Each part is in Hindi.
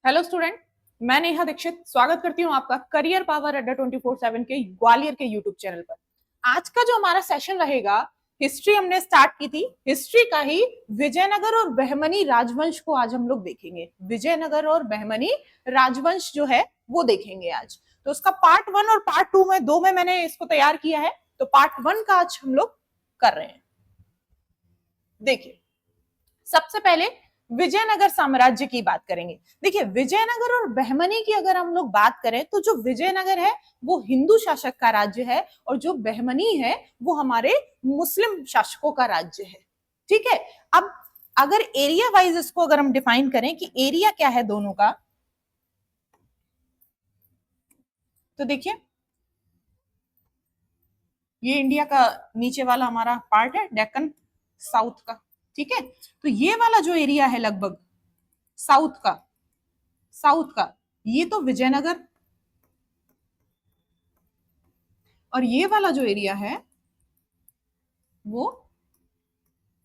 हेलो स्टूडेंट, मैं नेहा दीक्षित स्वागत करती हूँ आपका करियर पावर अड्डा 24/7 के ग्वालियर के यूट्यूब चैनल पर। आज का जो हमारा सेशन रहेगा, हिस्ट्री हमने स्टार्ट की थी, हिस्ट्री का ही विजयनगर और बहमनी राजवंश को आज हम लोग देखेंगे। विजयनगर और बहमनी राजवंश जो है वो देखेंगे आज। तो उसका पार्ट 1 और पार्ट 2 में दो में मैंने इसको तैयार किया है। तो पार्ट 1 का आज हम लोग कर रहे हैं। देखिए, सबसे पहले विजयनगर साम्राज्य की बात करेंगे। देखिए, विजयनगर और बहमनी की अगर हम लोग बात करें तो जो विजयनगर है वो हिंदू शासक का राज्य है और जो बहमनी है वो हमारे मुस्लिम शासकों का राज्य है। ठीक है, अब अगर एरिया वाइज इसको अगर हम डिफाइन करें कि एरिया क्या है दोनों का, तो देखिए ये इंडिया का नीचे वाला हमारा पार्ट है, डेक्कन साउथ का। ठीक है, तो ये वाला जो एरिया है लगभग साउथ का ये तो विजयनगर, और ये वाला जो एरिया है वो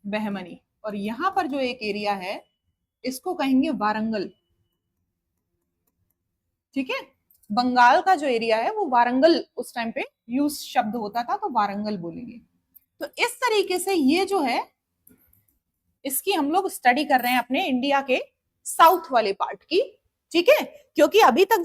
बहमनी, और यहां पर जो एक एरिया है इसको कहेंगे वारंगल। ठीक है, बंगाल का जो एरिया है वो वारंगल उस टाइम पे यूज शब्द होता था, तो वारंगल बोलेंगे। तो इस तरीके से ये जो है इसकी हम लोग स्टडी कर रहे हैं अपने इंडिया के साउथ वाले पार्ट की। ठीक है, क्योंकि अभी तक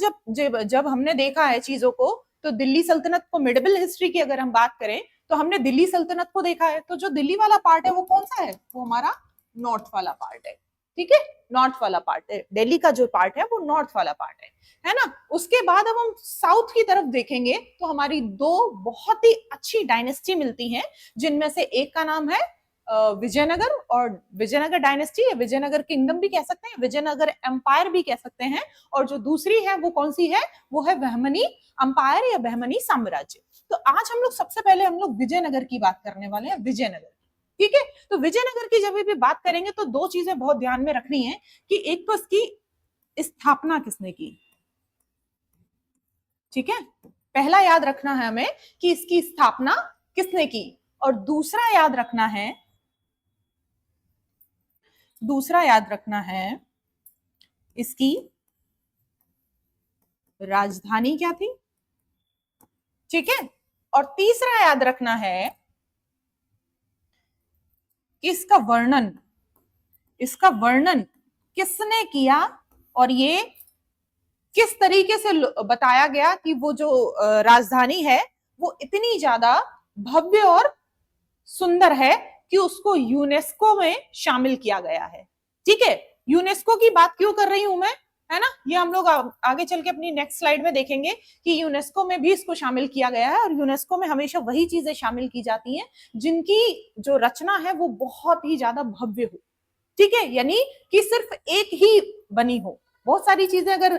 जब हमने देखा है चीजों को, तो दिल्ली सल्तनत को, मिडिवल हिस्ट्री की अगर हम बात करें तो हमने दिल्ली सल्तनत को देखा है। तो जो दिल्ली वाला पार्ट है वो कौन सा है? वो हमारा नॉर्थ वाला पार्ट है। ठीक है, नॉर्थ वाला पार्ट है, दिल्ली का जो पार्ट है वो नॉर्थ वाला पार्ट है ना। उसके बाद अब हम साउथ की तरफ देखेंगे तो हमारी दो बहुत ही अच्छी डायनेस्टी मिलती हैं, जिनमें से एक का नाम है विजयनगर, और विजयनगर डायनेस्टी या विजयनगर किंगडम भी कह सकते हैं, विजयनगर एम्पायर भी कह सकते हैं। और जो दूसरी है वो कौन सी है? वो है बहमनी एम्पायर या बहमनी साम्राज्य। तो आज हम लोग सबसे पहले हम लोग विजयनगर की बात करने वाले हैं, विजयनगर। ठीक है, तो विजयनगर की जब भी बात करेंगे तो दो चीजें बहुत ध्यान में रखनी है कि एक तो इसकी स्थापना किसने की। ठीक है, पहला याद रखना है हमें कि इसकी स्थापना किसने की, और दूसरा याद रखना है इसकी राजधानी क्या थी। ठीक है, और तीसरा याद रखना है कि इसका वर्णन किसने किया, और ये किस तरीके से बताया गया कि वो जो राजधानी है वो इतनी ज्यादा भव्य और सुंदर है कि उसको यूनेस्को में शामिल किया गया है। ठीक है, यूनेस्को की बात क्यों कर रही हूं मैं, है ना, ये हम लोग आगे चल के अपनी नेक्स्ट स्लाइड में देखेंगे कि यूनेस्को में भी इसको शामिल किया गया है। और यूनेस्को में हमेशा वही चीजें शामिल की जाती हैं जिनकी जो रचना है वो बहुत ही ज्यादा भव्य हो। ठीक है, यानी कि सिर्फ एक ही बनी हो। बहुत सारी चीजें अगर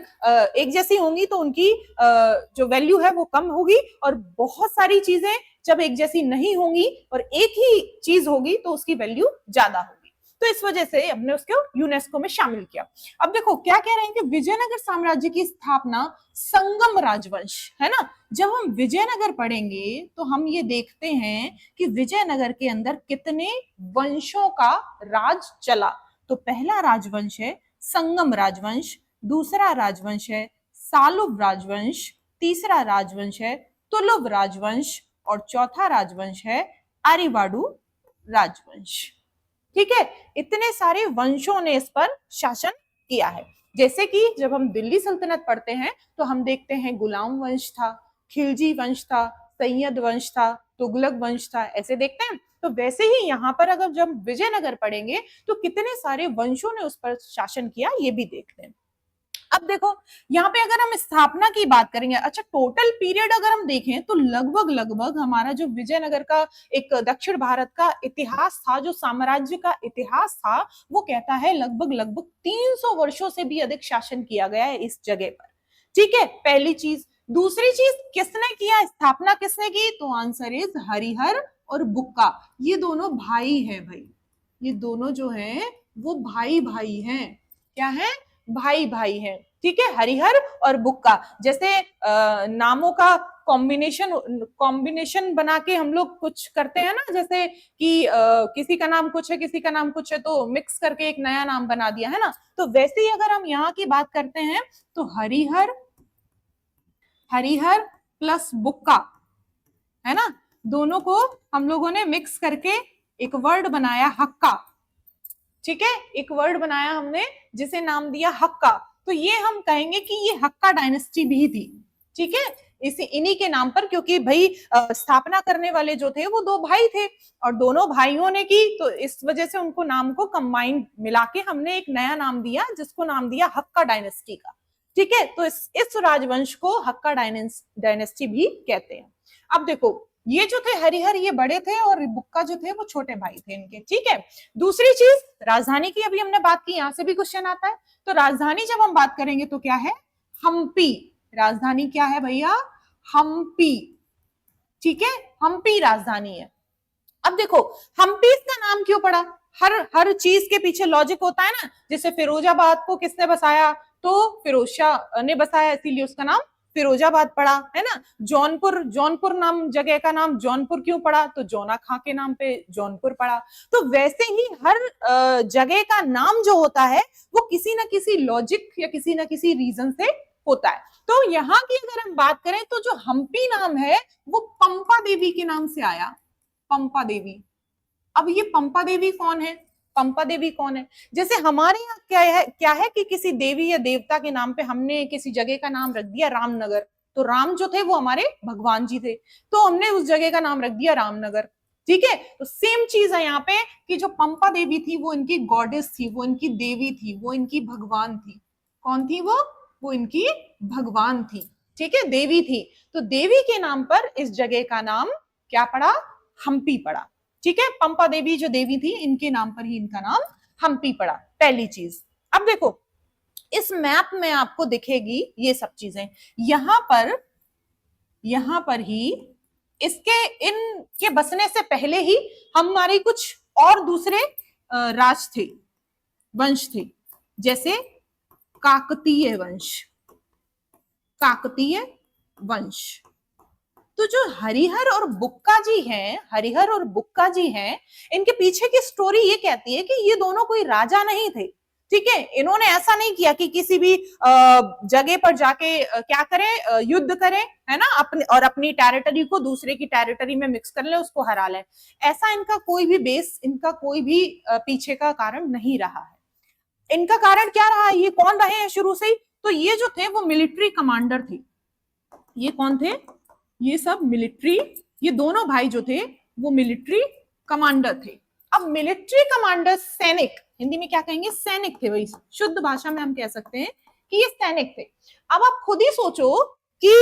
एक जैसी होंगी तो उनकी जो वैल्यू है वो कम होगी, और बहुत सारी चीजें जब एक जैसी नहीं होंगी और एक ही चीज होगी तो उसकी वैल्यू ज्यादा होगी। तो इस वजह से हमने उसको यूनेस्को में शामिल किया। अब देखो क्या कह रहे हैं कि विजयनगर साम्राज्य की स्थापना संगम राजवंश, है ना। जब हम विजयनगर पढ़ेंगे तो हम ये देखते हैं कि विजयनगर के अंदर कितने वंशों का राज चला। तो पहला राजवंश है संगम राजवंश, दूसरा राजवंश है सालुब राजवंश, तीसरा राजवंश है तुलुब राजवंश, और चौथा राजवंश है आर्यवाड़ू राजवंश। ठीक है, इतने सारे वंशों ने इस पर शासन किया है। जैसे कि जब हम दिल्ली सल्तनत पढ़ते हैं तो हम देखते हैं गुलाम वंश था, खिलजी वंश था, सैयद वंश था, तुगलक वंश था, ऐसे देखते हैं। तो वैसे ही यहाँ पर अगर जब विजयनगर पढ़ेंगे तो कितने सारे वंशों ने उस पर शासन किया ये भी देखते हैं। अब देखो यहाँ पे अगर हम स्थापना की बात करेंगे, अच्छा टोटल पीरियड अगर हम देखें तो लगभग हमारा जो विजयनगर का एक दक्षिण भारत का इतिहास था, जो साम्राज्य का इतिहास था, वो कहता है लगभग 300 वर्षों से भी अधिक शासन किया गया है इस जगह पर। ठीक है, पहली चीज। दूसरी चीज, किसने किया, स्थापना किसने की? तो आंसर इज हरिहर और बुक्का। ये दोनों भाई हैं भाई, ये दोनों जो हैं वो भाई हैं। क्या है? भाई हैं। ठीक है, हरिहर और बुक्का जैसे नामों का कॉम्बिनेशन बना के हम लोग कुछ करते हैं ना, जैसे कि किसी का नाम कुछ है किसी का नाम कुछ है तो मिक्स करके एक नया नाम बना दिया है ना, तो वैसे ही अगर हम यहाँ की बात करते हैं तो हरिहर, हरिहर प्लस बुक्का, है ना, दोनों को हम लोगों ने मिक्स करके एक वर्ड बनाया हक्का। ठीक है, एक वर्ड बनाया हमने जिसे नाम दिया हक्का। तो ये हम कहेंगे कि ये हक्का डायनेस्टी भी थी। ठीक है, इसी इन्हीं के नाम पर, क्योंकि भाई स्थापना करने वाले जो थे वो दो भाई थे और दोनों भाइयों ने की, तो इस वजह से उनको नाम को कंबाइंड मिला के हमने एक नया नाम दिया जिसको नाम दिया हक्का डायनेस्टी का। ठीक है, तो इस राजवंश को हक्का डायनेस्टी भी कहते हैं। अब देखो, ये जो थे हरिहर ये बड़े थे और बुक्का जो थे वो छोटे भाई थे इनके। ठीक है, दूसरी चीज राजधानी की अभी हमने बात की, यहां से भी क्वेश्चन आता है। तो राजधानी जब हम बात करेंगे तो क्या है, हम्पी। राजधानी क्या है भैया, हम्पी। ठीक है, हम्पी राजधानी है। अब देखो हम्पी इसका नाम क्यों पड़ा, हर चीज के पीछे लॉजिक होता है ना। जैसे फिरोजाबाद को किसने बसाया, तो फिरोज शाह ने बसाया, इसीलिए उसका नाम फिरोजाबाद पड़ा, है ना। जौनपुर, जौनपुर नाम जगह का नाम जौनपुर क्यों पड़ा, तो जौना खां के नाम पे जौनपुर पड़ा। तो वैसे ही हर जगह का नाम जो होता है वो किसी ना किसी लॉजिक या किसी ना किसी रीजन से होता है। तो यहाँ की अगर हम बात करें तो जो हम्पी नाम है वो पंपा देवी के नाम से आया, पंपा देवी। अब ये पंपा देवी कौन है, पंपा देवी कौन है, जैसे हमारे यहाँ क्या है कि किसी देवी या देवता के नाम पे हमने किसी जगह का नाम रख दिया रामनगर, तो राम जो थे वो हमारे भगवान जी थे, तो हमने उस जगह का नाम रख दिया रामनगर। ठीक है, तो सेम चीज है यहाँ पे कि जो पंपा देवी थी वो इनकी गॉडेस थी, वो इनकी देवी थी, वो इनकी भगवान थी। कौन थी वो इनकी भगवान थी। ठीक है, देवी थी, तो देवी के नाम पर इस जगह का नाम क्या पड़ा, हम्पी पड़ा। ठीक है, पंपा देवी जो देवी थी इनके नाम पर ही इनका नाम हम्पी पड़ा, पहली चीज। अब देखो इस मैप में आपको दिखेगी ये सब चीजें, यहां पर ही इसके इनके बसने से पहले ही हमारी कुछ और दूसरे राज थे, वंश थे, जैसे काकतीय वंश, काकतीय वंश। तो जो हरिहर और बुक्का जी हैं, हरिहर और बुक्का जी हैं, इनके पीछे की स्टोरी ये कहती है कि ये दोनों कोई राजा नहीं थे। ठीक है, इन्होंने ऐसा नहीं किया कि किसी भी जगह पर जाके क्या करें, युद्ध करें, है ना, अपने और अपनी टेरिटरी को दूसरे की टेरिटरी में मिक्स कर ले, उसको हरा लें। ऐसा इनका कोई भी बेस, इनका कोई भी पीछे का कारण नहीं रहा है। इनका कारण क्या रहा है, ये कौन रहे हैं शुरू से ही, तो ये जो थे वो मिलिट्री कमांडर थे। ये कौन थे, ये सब मिलिट्री, ये दोनों भाई जो थे वो मिलिट्री कमांडर थे। अब मिलिट्री कमांडर सैनिक, हिंदी में क्या कहेंगे, सैनिक थे, वही शुद्ध भाषा में हम कह सकते हैं कि ये सैनिक थे। अब आप खुद ही सोचो कि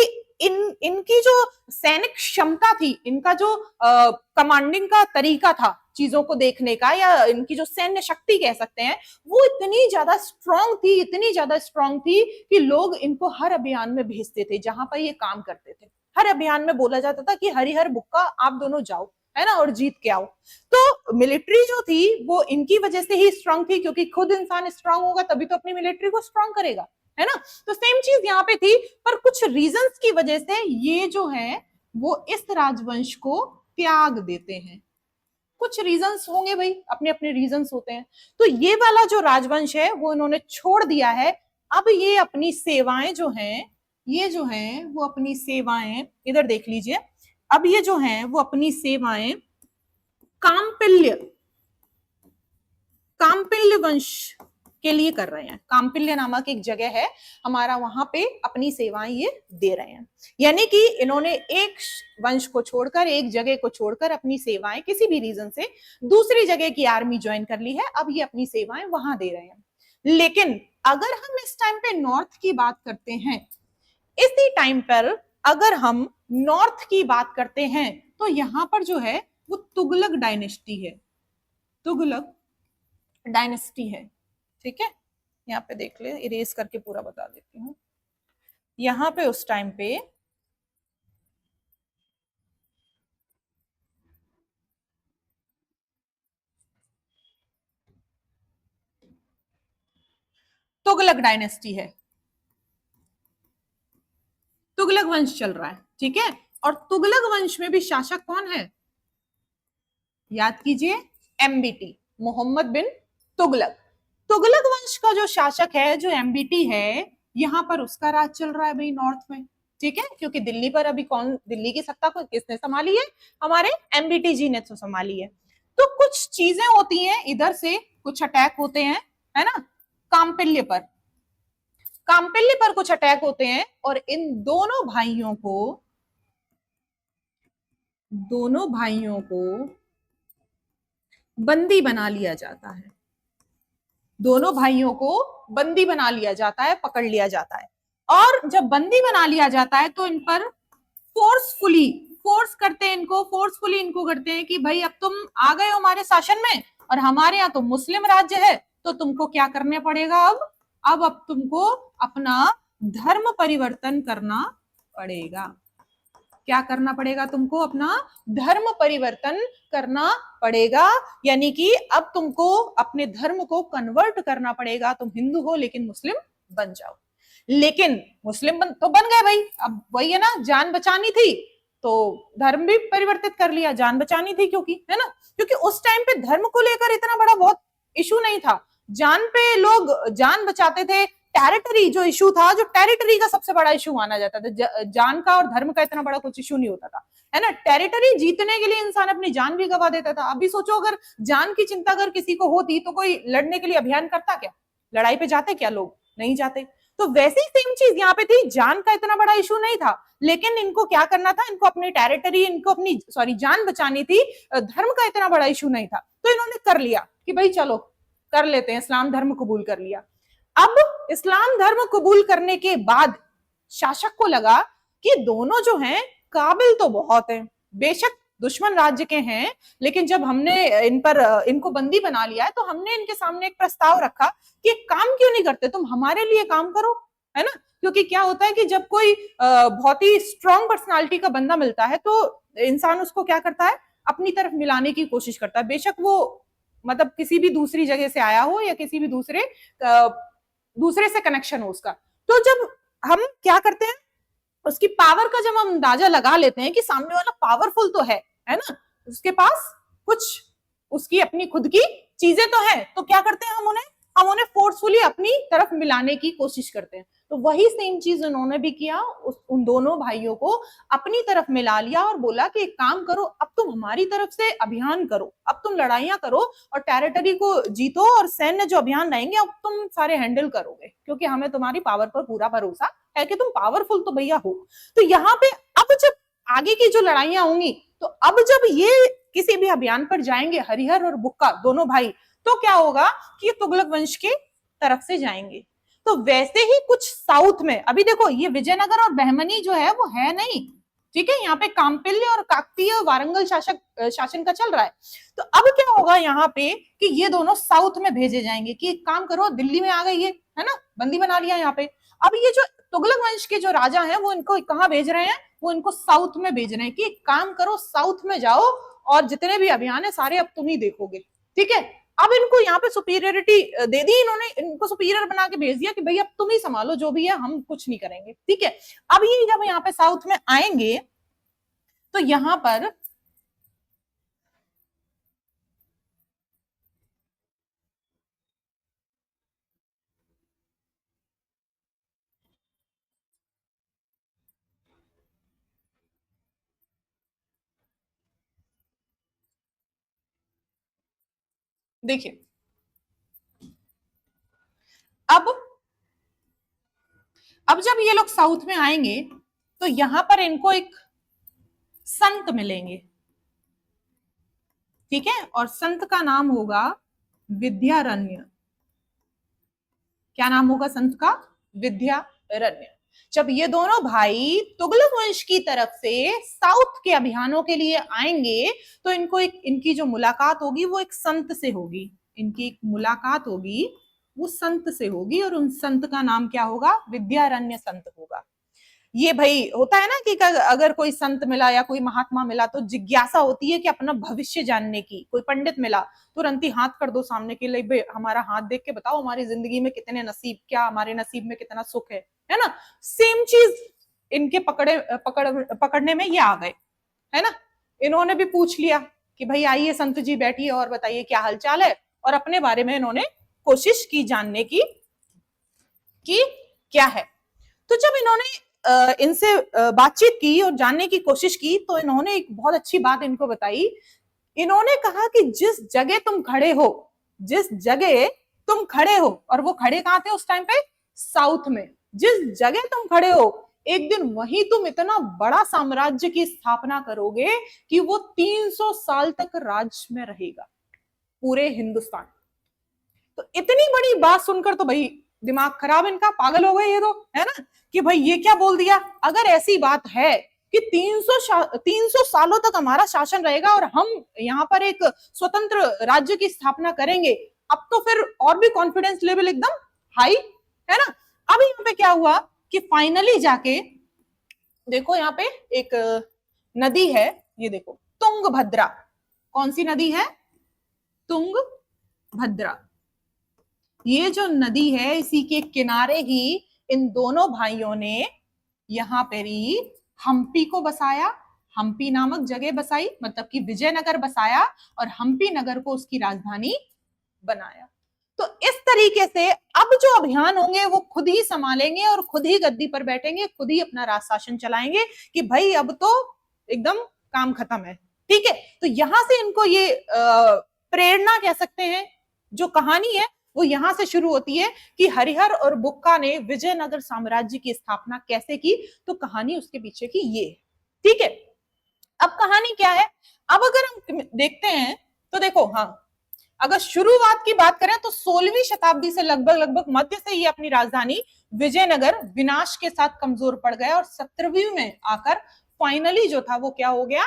इनकी जो सैनिक क्षमता थी, इनका जो कमांडिंग का तरीका था चीजों को देखने का, या इनकी जो सैन्य शक्ति कह सकते हैं, वो इतनी ज्यादा स्ट्रांग थी, इतनी ज्यादा स्ट्रांग थी कि लोग इनको हर अभियान में भेजते थे जहां पर ये काम करते थे। हर अभियान में बोला जाता था कि हरिहर बुक्का आप दोनों जाओ, है ना, और जीत के आओ। तो मिलिट्री जो थी वो इनकी वजह से ही स्ट्रांग थी, क्योंकि खुद इंसान स्ट्रांग होगा तभी तो अपनी मिलिट्री को स्ट्रांग करेगा, है ना। तो सेम चीज यहाँ पे थी, पर कुछ रीजंस की वजह से ये जो है वो इस राजवंश को त्याग देते हैं। कुछ रीजंस होंगे भाई, अपने अपने रीजंस होते हैं। तो ये वाला जो राजवंश है वो इन्होंने छोड़ दिया है। अब ये अपनी सेवाएं जो हैं, ये जो हैं वो अपनी सेवाएं, इधर देख लीजिए, अब ये जो हैं वो अपनी सेवाएं काम्पिल्य, काम्पिल्य वंश के लिए कर रहे हैं। काम्पिल्य नामक एक जगह है हमारा, वहां पे अपनी सेवाएं ये दे रहे हैं। यानी कि इन्होंने एक वंश को छोड़कर, एक जगह को छोड़कर अपनी सेवाएं किसी भी रीजन से दूसरी जगह की आर्मी ज्वाइन कर ली है, अब ये अपनी सेवाएं वहां दे रहे हैं। लेकिन अगर हम इस टाइम पे नॉर्थ की बात करते हैं, इसी टाइम पर अगर हम नॉर्थ की बात करते हैं तो यहां पर जो है वो तुगलक डायनेस्टी है, तुगलक डायनेस्टी है। ठीक है, यहाँ पे देख ले, इरेज करके पूरा बता देती हूँ। यहाँ पे उस टाइम पे तुगलक डायनेस्टी है। तुगलक वंश चल रहा है, ठीक है। और तुगलक वंश में भी शासक कौन है, याद कीजिए, एमबीटी, मोहम्मद बिन तुगलक। तुगलक वंश का जो शासक है, जो एमबीटी है, यहां पर उसका राज चल रहा है भाई नॉर्थ में, ठीक है। क्योंकि दिल्ली पर अभी कौन, दिल्ली की सत्ता को किसने संभाली है, हमारे एमबीटी जी ने तो संभाली है। तो कुछ चीजें होती हैं इधर से, कुछ अटैक होते हैं, है ना, काम्पिल्य पर, काम्पिल्य पर कुछ अटैक होते हैं, और इन दोनों भाइयों को बंदी बना लिया जाता है, दोनों भाइयों को बंदी बना लिया जाता है, पकड़ लिया जाता है। और जब बंदी बना लिया जाता है तो इन पर फोर्सफुली इनको करते हैं कि भाई अब तुम आ गए हो हमारे शासन में, और हमारे यहाँ तो मुस्लिम राज्य है, तो तुमको क्या करने पड़ेगा, अब तुमको अपना धर्म परिवर्तन करना पड़ेगा। क्या करना पड़ेगा तुमको, अपना धर्म परिवर्तन करना पड़ेगा, यानी कि अब तुमको अपने धर्म को कन्वर्ट करना पड़ेगा। तुम हिंदू हो लेकिन मुस्लिम बन जाओ। लेकिन मुस्लिम तो बन गए भाई, अब वही है ना, जान बचानी थी तो धर्म भी परिवर्तित कर लिया, जान बचानी थी, क्योंकि है ना, क्योंकि उस टाइम पे धर्म को लेकर इतना बड़ा बहुत इशू नहीं था, जान पे लोग जान बचाते थे। टेरिटरी जो इशू था, जो टेरिटरी का सबसे बड़ा इशू माना जाता था, जान का और धर्म का इतना बड़ा कुछ इशू नहीं होता था, है ना। टेरिटरी जीतने के लिए इंसान अपनी जान भी गवा देता था। अभी सोचो, अगर जान की चिंता अगर किसी को होती तो कोई लड़ने के लिए अभियान करता क्या, लड़ाई पे जाते क्या लोग, नहीं जाते। तो वैसी सेम चीज यहाँ पे थी, जान का इतना बड़ा इशू नहीं था, लेकिन इनको क्या करना था, इनको अपनी टेरिटरी, इनको अपनी जान बचानी थी, धर्म का इतना बड़ा इशू नहीं था। तो इन्होंने कर लिया कि भाई चलो कर लेते हैं, इस्लाम धर्म कबूल कर लिया। अब इस्लाम धर्म कबूल करने के बाद शासक को लगा कि दोनों जो हैं काबिल तो बहुत हैं, बेशक दुश्मन राज्य के हैं, लेकिन जब हमने इनको बंदी बना लिया है तो हमने इनके सामने एक प्रस्ताव रखा कि काम क्यों नहीं करते, तुम हमारे लिए काम करो, है ना। क्योंकि क्या होता है कि जब कोई बहुत ही स्ट्रॉन्ग पर्सनालिटी का बंदा मिलता है तो इंसान उसको क्या करता है, अपनी तरफ मिलाने की कोशिश करता है, बेशक वो मतलब किसी भी दूसरी जगह से आया हो या किसी भी दूसरे से कनेक्शन हो उसका। तो जब हम क्या करते हैं, उसकी पावर का जब हम अंदाजा लगा लेते हैं कि सामने वाला पावरफुल तो है ना, उसके पास कुछ उसकी अपनी खुद की चीजें तो है, तो क्या करते हैं, हम उन्हें फोर्सफुली अपनी तरफ मिलाने की कोशिश करते हैं। तो वही सेम चीज उन्होंने भी किया, उन दोनों भाइयों को अपनी तरफ मिला लिया और बोला कि एक काम करो, अब तुम हमारी तरफ से अभियान करो, अब तुम लड़ाइयां करो और टेरिटरी को जीतो, और सैन्य जो अभियान रहेंगे अब तुम सारे हैंडल करोगे, क्योंकि हमें तुम्हारी पावर पर पूरा भरोसा है कि तुम पावरफुल तो भैया हो। तो यहाँ पे अब जब आगे की जो लड़ाइयां होंगी, तो अब जब ये किसी भी अभियान पर जाएंगे, हरिहर और बुक्का दोनों भाई, तो क्या होगा कि ये तुगलक वंश के तरफ से जाएंगे। तो वैसे ही कुछ साउथ में, अभी देखो ये विजयनगर और बहमनी जो है वो है नहीं, ठीक है, यहाँ पे काम्पिल्य और काकतीय वारंगल शासन का चल रहा है। तो अब क्या होगा यहाँ पे कि ये दोनों साउथ में भेजे जाएंगे कि एक काम करो, दिल्ली में आ गई है ना, बंदी बना लिया यहाँ पे। अब ये जो तुगलक वंश के जो राजा हैं वो इनको कहाँ भेज रहे हैं, वो इनको साउथ में भेज रहे हैं कि एक काम करो, साउथ में जाओ और जितने भी अभियान है सारे अब तुम ही देखोगे, ठीक है। अब इनको यहाँ पे सुपीरियरिटी दे दी, इन्होंने इनको सुपीरियर बना के भेज दिया कि भाई अब तुम ही संभालो जो भी है, हम कुछ नहीं करेंगे, ठीक है। अब ये जब यहाँ पे साउथ में आएंगे तो यहाँ पर देखिए, अब जब ये लोग साउथ में आएंगे तो यहां पर इनको एक संत मिलेंगे, ठीक है, और संत का नाम होगा विद्यारण्य। क्या नाम होगा संत का, विद्यारण्य। जब ये दोनों भाई तुगलक वंश की तरफ से साउथ के अभियानों के लिए आएंगे तो इनको इनकी जो मुलाकात होगी वो एक संत से होगी, इनकी एक मुलाकात होगी वो संत से होगी, और उन संत का नाम क्या होगा, विद्यारण्य संत होगा। ये भाई होता है ना कि अगर कोई संत मिला या कोई महात्मा मिला तो जिज्ञासा होती है कि अपना भविष्य जानने की। कोई पंडित मिला तुरंत ही हाथ कर दो सामने के लिए, भाई हमारा हाथ देख के बताओ हमारी जिंदगी में कितने नसीब, क्या हमारे नसीब में कितना सुख है ना। सेम चीज इनके पकड़ने में ये आ गए, है ना। इन्होंने भी पूछ लिया कि भाई आइए संत जी बैठिए और बताइए क्या हालचाल है, और अपने बारे में इन्होंने कोशिश की जानने की कि क्या है। तो जब इन्होंने इनसे बातचीत की और जानने की कोशिश की, तो इन्होंने एक बहुत अच्छी बात इनको बताई। इन्होंने कहा कि जिस जगह तुम खड़े हो, जिस जगह तुम खड़े हो, और वो खड़े कहां थे उस टाइम पे, साउथ में, जिस जगह तुम खड़े हो एक दिन वहीं तुम इतना बड़ा साम्राज्य की स्थापना करोगे कि वो 300 साल तक राज में रहेगा पूरे हिंदुस्तान। तो इतनी बड़ी बात सुनकर तो भाई दिमाग खराब इनका, पागल हो गए ये तो, है ना, कि भाई ये क्या बोल दिया। अगर ऐसी बात है कि 300 सालों तक हमारा शासन रहेगा और हम यहाँ पर एक स्वतंत्र राज्य की स्थापना करेंगे, अब तो फिर और भी कॉन्फिडेंस लेवल एकदम हाई, है ना। अब यहाँ पे क्या हुआ कि फाइनली जाके देखो, यहाँ पे एक नदी है, ये देखो तुंगभद्रा। कौन सी नदी है? तुंगभद्रा। ये जो नदी है इसी के किनारे ही इन दोनों भाइयों ने यहाँ पर ही हम्पी को बसाया, हम्पी नामक जगह बसाई, मतलब कि विजयनगर बसाया और हम्पी नगर को उसकी राजधानी बनाया। तो इस तरीके से अब जो अभियान होंगे वो खुद ही संभालेंगे और खुद ही गद्दी पर बैठेंगे, खुद ही अपना राज शासन चलाएंगे कि भाई अब तो एकदम काम खत्म है, ठीक है। तो यहां से इनको ये प्रेरणा कह सकते हैं, जो कहानी है वो यहां से शुरू होती है कि हरिहर और बुक्का ने विजयनगर साम्राज्य की स्थापना कैसे की। तो कहानी उसके पीछे की ये, ठीक है। अब कहानी क्या है, अब अगर हम देखते हैं तो देखो, हाँ, अगर शुरुआत की बात करें तो 16वीं शताब्दी से लगभग मध्य से ही अपनी राजधानी विजयनगर विनाश के साथ कमजोर पड़ गया और 17वीं में आकर फाइनली जो था वो क्या हो गया,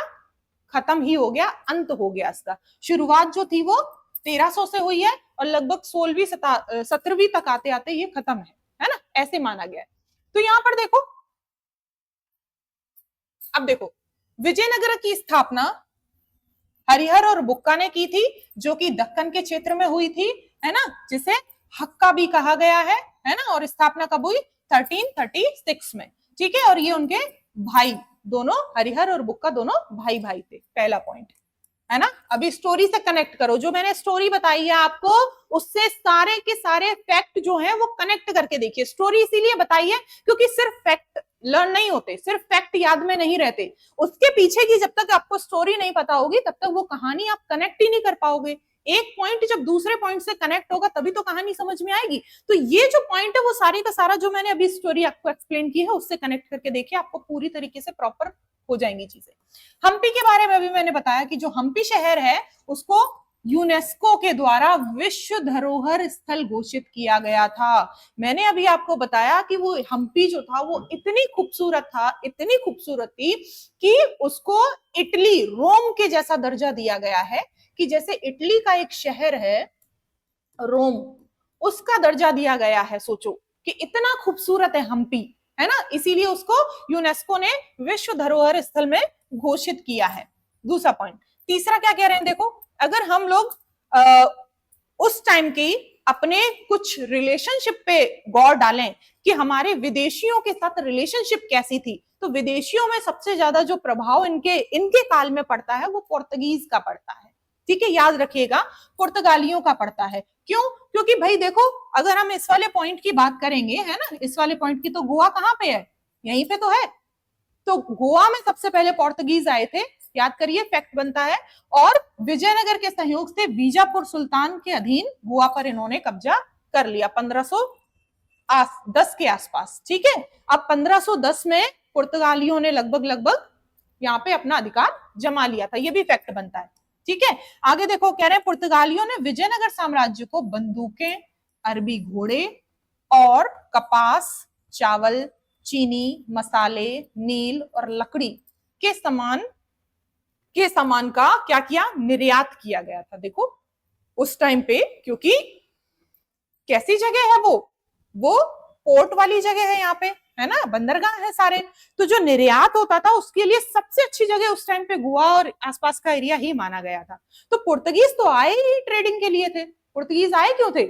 खत्म ही हो गया, अंत हो गया इसका। शुरुआत जो थी वो 1300 से हुई है और लगभग 17वीं तक आते आते ये खत्म है ना, ऐसे माना गया है। तो यहां पर देखो, अब देखो विजयनगर की स्थापना हरिहर और बुक्का ने की थी, जो कि दक्कन के क्षेत्र में हुई थी, है ना, जिसे हक्का भी कहा गया है ना। और स्थापना कब हुई? 1336 में, ठीक है। और ये उनके भाई दोनों, हरिहर और बुक्का दोनों भाई भाई थे, पहला पॉइंट, है ना। अभी स्टोरी से कनेक्ट करो, जो मैंने स्टोरी बताई है आपको उससे सारे के सारे फैक्ट जो हैं वो कनेक्ट करके देखिए। स्टोरी इसीलिए बताई है क्योंकि सिर्फ फैक्ट लर्न नहीं होते, सिर्फ फैक्ट याद में नहीं रहते, उसके पीछे की जब तक आपको स्टोरी नहीं पता होगी तब तक वो कहानी आप कनेक्ट ही नहीं कर पाओगे। एक पॉइंट जब दूसरे पॉइंट से कनेक्ट होगा तभी तो कहानी समझ में आएगी। तो ये जो पॉइंट है वो सारी का सारा जो मैंने अभी स्टोरी आपको एक्सप्लेन की है उससे कनेक्ट करके देखिए, आपको पूरी तरीके से प्रॉपर हो जाएंगी चीजें। हम्पी के बारे में अभी मैंने बताया कि जो हम्पी शहर है उसको यूनेस्को के द्वारा विश्व धरोहर स्थल घोषित किया गया था। मैंने अभी आपको बताया कि वो हम्पी जो था वो इतनी खूबसूरत था, इतनी खूबसूरत थी कि उसको इटली, रोम के जैसा दर्जा दिया गया है, कि जैसे इटली का एक शहर है रोम, उसका दर्जा दिया गया है। सोचो कि इतना खूबसूरत है हम्पी, है ना, इसीलिए उसको यूनेस्को ने विश्व धरोहर स्थल में घोषित किया है। दूसरा पॉइंट। तीसरा क्या कह रहे हैं, देखो, अगर हम लोग उस टाइम की अपने कुछ रिलेशनशिप पे गौर डालें कि हमारे विदेशियों के साथ रिलेशनशिप कैसी थी, तो विदेशियों में सबसे ज्यादा जो प्रभाव इनके काल में पड़ता है वो पुर्तगीज का पड़ता है, ठीक है, याद रखिएगा, पुर्तगालियों का पड़ता है। क्यों? क्योंकि भाई देखो, अगर हम इस वाले पॉइंट की बात करेंगे, है ना, इस वाले पॉइंट की, तो गोवा कहां पे है? यहीं पे तो है। तो गोवा में सबसे पहले पोर्तुगीज आए थे, याद करिए, फैक्ट बनता है। और विजयनगर के सहयोग से बीजापुर सुल्तान के अधीन गोवा पर इन्होंने कब्जा कर लिया 1510 के आसपास, ठीक है। अब 1510 में पुर्तगालियों ने लगभग यहाँ पे अपना अधिकार जमा लिया था, ये भी फैक्ट बनता है, ठीक है। आगे देखो, कह रहे हैं पुर्तगालियों ने विजयनगर साम्राज्य को बंदूकें, अरबी घोड़े और कपास, चावल, चीनी, मसाले, नील और लकड़ी के सामान का क्या किया? निर्यात किया गया था। देखो उस टाइम पे, क्योंकि कैसी जगह है वो पोर्ट वाली जगह है, यहाँ पे, है ना, बंदरगाह है सारे, तो जो निर्यात होता था उसके लिए सबसे अच्छी जगह उस टाइम पे गोवा और आसपास का एरिया ही माना गया था। तो पुर्तगीज तो आए ही ट्रेडिंग के लिए थे। पुर्तगीज आए क्यों थे?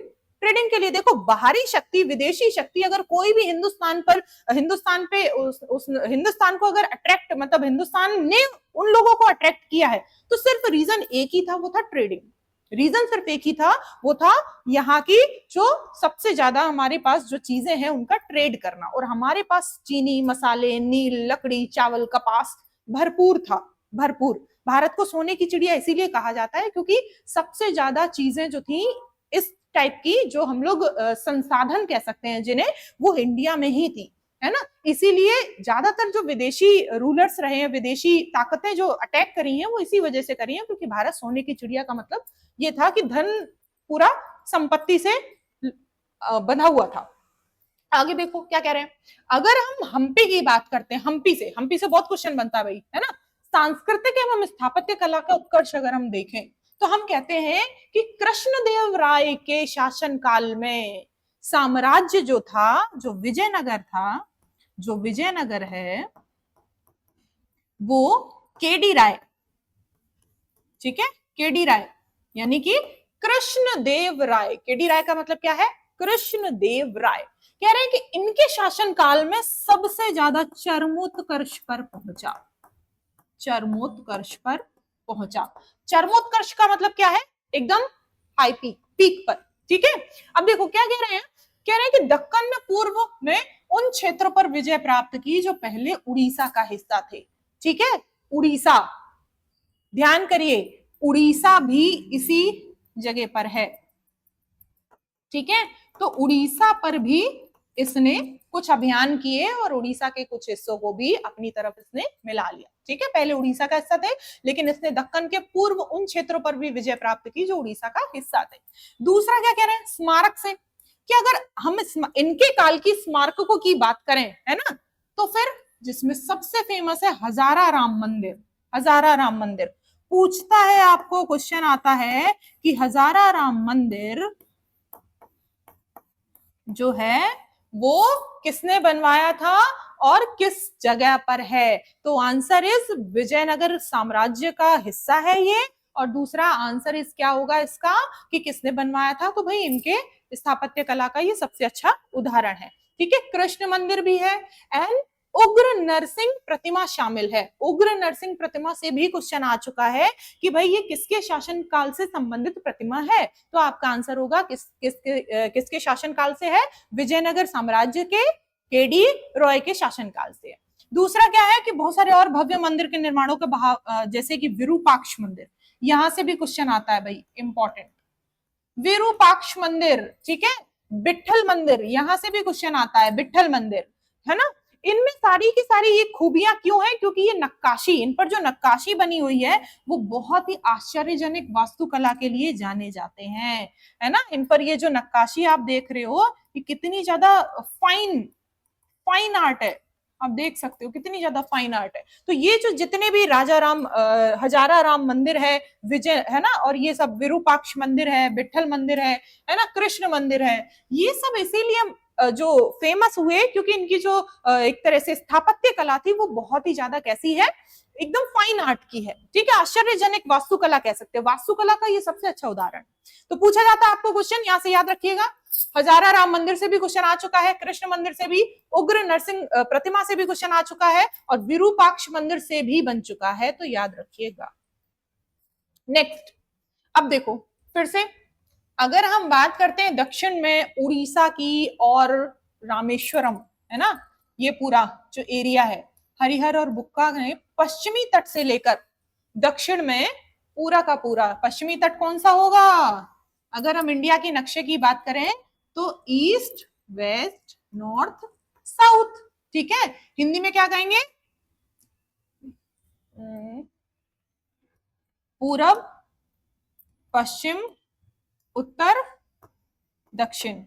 ट्रेडिंग के लिए। देखो बाहरी शक्ति, विदेशी शक्ति अगर कोई भी हिंदुस्तान को अगर अट्रैक्ट, मतलब हिंदुस्तान ने उन लोगों को अट्रैक्ट किया है, तो सिर्फ रीजन एक ही था, वो था ट्रेडिंग। रीजन सिर्फ एक ही था, वो था यहाँ की जो सबसे ज्यादा हमारे पास जो चीजें हैं उनका ट्रेड करना। और हमारे पास चीनी, मसाले, नील, लकड़ी, चावल, कपास भरपूर था, भरपूर। भारत को सोने की चिड़िया इसीलिए कहा जाता है क्योंकि सबसे ज्यादा चीजें जो थी इस टाइप की, जो हम लोग संसाधन कह सकते हैं जिन्हें, वो इंडिया में ही थी, है ना। इसीलिए ज्यादातर जो विदेशी रूलर्स रहे हैं, विदेशी ताकतें जो अटैक करी हैं, वो इसी वजह से करी हैं क्योंकि भारत सोने की चिड़िया का मतलब ये था कि धन पूरा संपत्ति से बंधा हुआ था। आगे देखो क्या कह रहे हैं। अगर हम हम्पी की बात करते हैं, हम्पी से बहुत क्वेश्चन बनता है भाई, है ना। सांस्कृतिक एवं स्थापत्य कला का उत्कर्ष अगर हम देखें तो हम कहते हैं कि कृष्णदेव राय के शासन काल में साम्राज्य जो था, जो विजयनगर था, जो विजयनगर है वो केडी राय, ठीक है, केडी राय यानी कि कृष्णदेव राय। केडी राय का मतलब क्या है, कृष्णदेव राय। कह रहे हैं कि इनके शासन काल में सबसे ज्यादा चरमोत्कर्ष पर पहुंचा, चरमोत्कर्ष पर पहुंचा। चरमोत्कर्ष का मतलब क्या है, एकदम हाई पीक पर, ठीक है। अब देखो क्या कह रहे हैं, कह रहे हैं कि दक्कन में पूर्व में उन क्षेत्रों पर विजय प्राप्त की जो पहले उड़ीसा का हिस्सा थे, ठीक है। उड़ीसा, ध्यान करिए, उड़ीसा भी इसी जगह पर है, ठीक है। तो उड़ीसा पर भी इसने कुछ अभियान किए और उड़ीसा के कुछ हिस्सों को भी अपनी तरफ इसने मिला लिया, ठीक है। पहले उड़ीसा का हिस्सा थे, लेकिन इसने दक्कन के पूर्व उन क्षेत्रों पर भी विजय प्राप्त की जो उड़ीसा का हिस्सा थे। दूसरा क्या कह रहे हैं, स्मारक से, कि अगर हम इनके काल की स्मारकों की बात करें, है ना, तो फिर जिसमें सबसे फेमस है हजारा राम मंदिर। हजारा राम मंदिर पूछता है, आपको क्वेश्चन आता है कि हजारा राम मंदिर जो है वो किसने बनवाया था और किस जगह पर है। तो आंसर इज विजयनगर साम्राज्य का हिस्सा है ये। और दूसरा आंसर इस क्या होगा इसका, कि किसने बनवाया था, तो भाई इनके स्थापत्य कला का ये सबसे अच्छा उदाहरण है, ठीक है। कृष्ण मंदिर भी है एंड उग्र नरसिंह प्रतिमा शामिल है। उग्र नरसिंह प्रतिमा से भी क्वेश्चन आ चुका है कि भाई ये किसके शासन काल से संबंधित प्रतिमा है, तो आपका आंसर होगा किसके शासन काल से है, विजयनगर साम्राज्य के केडी रॉय के शासन काल से है। दूसरा क्या है कि बहुत सारे और भव्य मंदिर के निर्माणों के बहाव, जैसे कि विरूपाक्ष मंदिर, यहां से भी क्वेश्चन आता है भाई, इंपॉर्टेंट। विरूपाक्ष मंदिर, ठीक है। विठल मंदिर, यहां से भी क्वेश्चन आता है, विठल मंदिर, है ना। इनमें सारी की सारी ये खूबियां क्यों है, क्योंकि ये नक्काशी, इन पर जो नक्काशी बनी हुई है वो बहुत ही आश्चर्यजनक वास्तुकला के लिए जाने जाते हैं, है ना। इन पर ये जो नक्काशी आप देख रहे हो, ये कितनी ज्यादा फाइन आर्ट है, आप देख सकते हो कितनी ज्यादा फाइन आर्ट है। तो ये जो जितने भी राजा राम, हजारा राम मंदिर है, विजय, है ना, और ये सब विरूपाक्ष मंदिर है, विठल मंदिर है ना, कृष्ण मंदिर है, ये सब इसीलिए जो फेमस हुए क्योंकि इनकी जो एक तरह से स्थापत्य कला थी वो बहुत ही ज्यादा कैसी है, एकदम फाइन आर्ट की है, ठीक है। आश्चर्यजनक वास्तुकला कह सकते हैं, वास्तुकला का ये सबसे अच्छा उदाहरण। तो पूछा जाता है आपको क्वेश्चन, यहां से याद रखिएगा, हजारा राम मंदिर से भी क्वेश्चन आ चुका है, कृष्ण मंदिर से भी, उग्र नरसिंह प्रतिमा से भी क्वेश्चन आ चुका है, और विरूपाक्ष मंदिर से भी बन चुका है, तो याद रखिएगा। नेक्स्ट, अब देखो फिर से, अगर हम बात करते हैं दक्षिण में उड़ीसा की और रामेश्वरम, है ना, ये पूरा जो एरिया है, हरिहर और बुक्का ने पश्चिमी तट से लेकर दक्षिण में पूरा का पूरा, पश्चिमी तट कौन सा होगा, अगर हम इंडिया के नक्शे की बात करें तो ईस्ट, वेस्ट, नॉर्थ, साउथ, ठीक है। हिंदी में क्या कहेंगे, पूरब, पश्चिम, उत्तर, दक्षिण,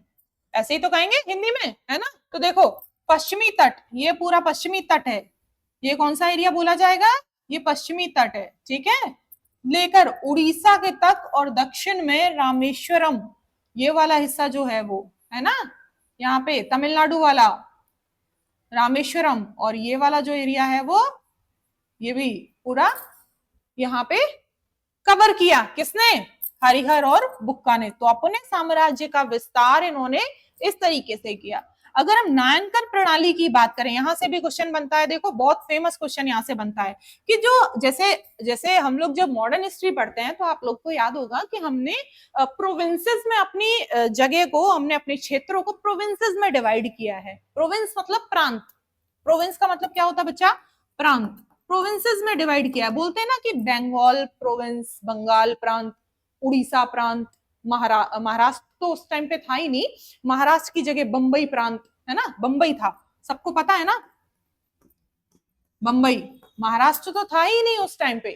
ऐसे ही तो कहेंगे हिंदी में, है ना। तो देखो पश्चिमी तट, ये पूरा पश्चिमी तट है, ये कौन सा एरिया बोला जाएगा, ये पश्चिमी तट है, ठीक है। लेकर उड़ीसा के तक और दक्षिण में रामेश्वरम, ये वाला हिस्सा जो है वो, है ना, यहाँ पे तमिलनाडु वाला रामेश्वरम, और ये वाला जो एरिया है वो, ये भी पूरा यहाँ पे कवर किया किसने, हरिहर और बुक्का ने। तो अपने साम्राज्य का विस्तार इन्होंने इस तरीके से किया। अगर हम नायनकर प्रणाली की बात करें, यहां से भी क्वेश्चन बनता है, देखो बहुत फेमस क्वेश्चन यहां से बनता है कि जो जैसे जैसे हम लोग जब मॉडर्न हिस्ट्री पढ़ते हैं तो आप लोग को याद होगा कि हमने प्रोविंसेस में अपनी जगह को, हमने अपने क्षेत्रों को प्रोविंसेस में डिवाइड किया है। प्रोविंस मतलब प्रांत, प्रोविंस का मतलब क्या होता है बच्चा, प्रांत। प्रोविंसेस में डिवाइड किया है, बोलते हैं ना कि बंगाल प्रोविंस, बंगाल प्रांत, उड़ीसा प्रांत, महाराष्ट्र तो उस टाइम पे था ही नहीं, महाराष्ट्र की जगह बंबई प्रांत है ना, बंबई था, सबको पता है ना बंबई। महाराष्ट्र तो था ही नहीं उस टाइम पे।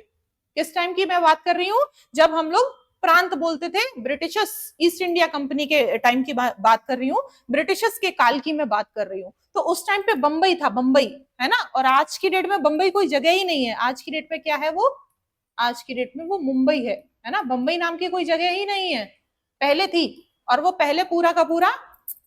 किस टाइम की मैं बात कर रही हूँ, जब हम लोग प्रांत बोलते थे, ब्रिटिशर्स ईस्ट इंडिया कंपनी के टाइम की बात कर रही हूँ, ब्रिटिशर्स के काल की मैं बात कर रही हूँ। तो उस टाइम पे बंबई था, बंबई है ना। और आज की डेट में बंबई कोई जगह ही नहीं है, आज की डेट में क्या है वो, आज की डेट में वो मुंबई है ना। बंबई नाम की कोई जगह ही नहीं है, पहले थी। और वो पहले पूरा का पूरा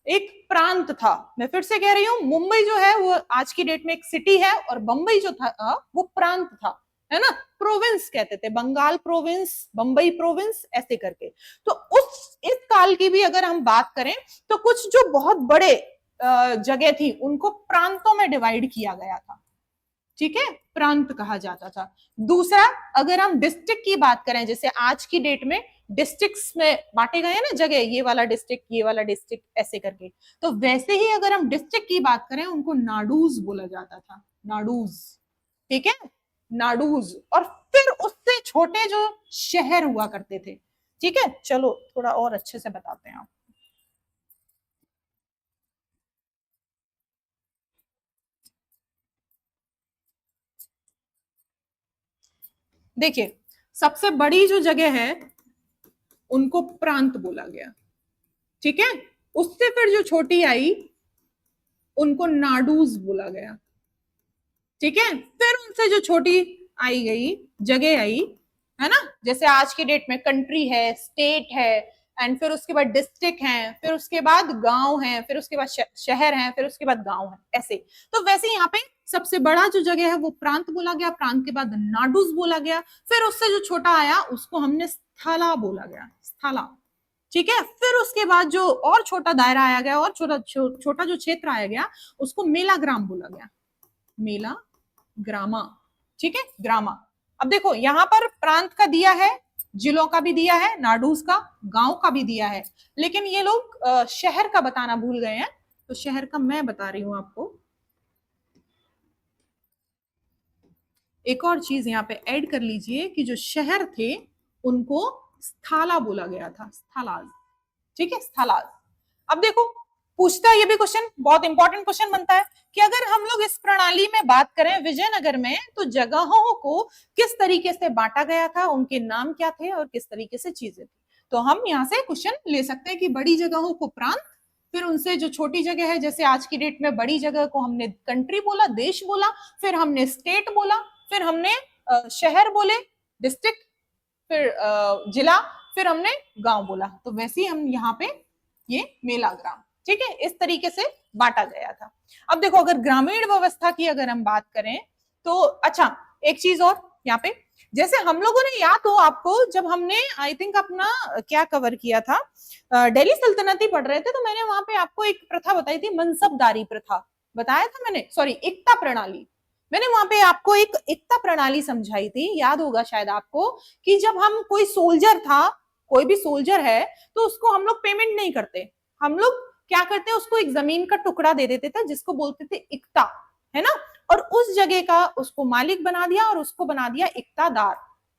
एक प्रांत था। मैं फिर से कह रही हूँ, मुंबई जो है वो आज की डेट में एक सिटी है, और बंबई जो था वो प्रांत था, है ना। प्रोविंस कहते थे, बंगाल प्रोविंस, बंबई प्रोविंस, ऐसे करके। तो उस इस काल की भी अगर हम बात करें तो कुछ जो बहुत बड़े जगह थी उनको प्रांतों में डिवाइड किया गया था, ठीक है, प्रांत कहा जाता था। दूसरा, अगर हम डिस्ट्रिक्ट की बात करें, जैसे आज की डेट में डिस्ट्रिक्ट्स में बांटे गए हैं ना जगह, ये वाला डिस्ट्रिक्ट, ये वाला डिस्ट्रिक्ट, ऐसे करके। तो वैसे ही अगर हम डिस्ट्रिक्ट की बात करें, उनको नाडूज बोला जाता था, नाडूज, ठीक है, नाडूज। और फिर उससे छोटे जो शहर हुआ करते थे, ठीक है। चलो थोड़ा और अच्छे से बताते हैं आप। देखिए, सबसे बड़ी जो जगह है उनको प्रांत बोला गया, ठीक है। उससे फिर जो छोटी आई उनको नाडूज बोला गया, ठीक है। फिर उनसे जो छोटी आई गई जगह आई, है ना, जैसे आज की डेट में कंट्री है, स्टेट है, एंड फिर उसके बाद डिस्ट्रिक्ट है, फिर उसके बाद गांव है, फिर उसके बाद शहर है, फिर उसके बाद गांव है, ऐसे। तो वैसे यहाँ पे सबसे बड़ा जो जगह है वो प्रांत बोला गया, प्रांत के बाद नाडूज बोला गया, फिर उससे जो छोटा आया उसको हमने स्थला बोला गया, स्थला, ठीक है। फिर उसके बाद जो और छोटा दायरा आया गया, और छोटा जो क्षेत्र आया गया उसको मेला ग्राम बोला गया, मेला ग्रामा, ठीक है, ग्रामा। अब देखो यहां पर प्रांत का दिया है, जिलों का भी दिया है, नाडूज का, गांव का भी दिया है, लेकिन ये लोग शहर का बताना भूल गए हैं। तो शहर का मैं बता रही हूं आपको। एक और चीज यहाँ पे ऐड कर लीजिए कि जो शहर थे उनको स्थाला बोला गया था, स्थालाज, ठीक है, स्थलाज। अब देखो, पूछता है ये भी क्वेश्चन, बहुत इंपॉर्टेंट क्वेश्चन बनता है कि अगर हम लोग इस प्रणाली में बात करें विजयनगर में, तो जगहों को किस तरीके से बांटा गया था, उनके नाम क्या थे, और किस तरीके से चीजें थी। तो हम यहाँ से क्वेश्चन ले सकते हैं कि बड़ी जगहों को प्रांत, फिर उनसे जो छोटी जगह है, जैसे आज की डेट में बड़ी जगह को हमने कंट्री बोला, देश बोला, फिर हमने स्टेट बोला, फिर हमने शहर बोले, डिस्ट्रिक्ट, फिर जिला, फिर हमने गांव बोला। तो वैसे ही हम यहाँ पे ये मेला ग्राम, ठीक है, इस तरीके से बांटा गया था। अब देखो, अगर ग्रामीण व्यवस्था की अगर हम बात करें तो, अच्छा एक चीज और यहाँ पे, जैसे हम लोगों ने, याद हो आपको, जब हमने आई थिंक अपना क्या कवर किया था, दिल्ली सल्तनत ही पढ़ रहे थे, तो मैंने वहां पे आपको एक प्रथा बताई थी, मनसबदारी प्रथा बताया था मैंने, सॉरी, एकता प्रणाली। मैंने वहां पे आपको एक एकता प्रणाली समझाई थी, याद होगा शायद आपको, कि जब हम, कोई सोल्जर था, कोई भी सोल्जर है, तो उसको हम लोग पेमेंट नहीं करते, हम लोग क्या करते हैं, उसको एक जमीन का टुकड़ा दे देते थे जिसको बोलते थे इक्ता, है ना। और उस जगह का उसको मालिक बना दिया, और उसको बना दिया इक्तादार,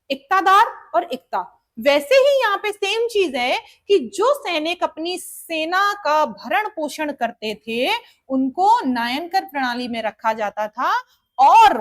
इक्तादार और इक्ता। वैसे ही यहाँ पे सेम चीज है कि जो सैनिक अपनी सेना का भरण पोषण करते थे उनको नायनकर प्रणाली में रखा जाता था, और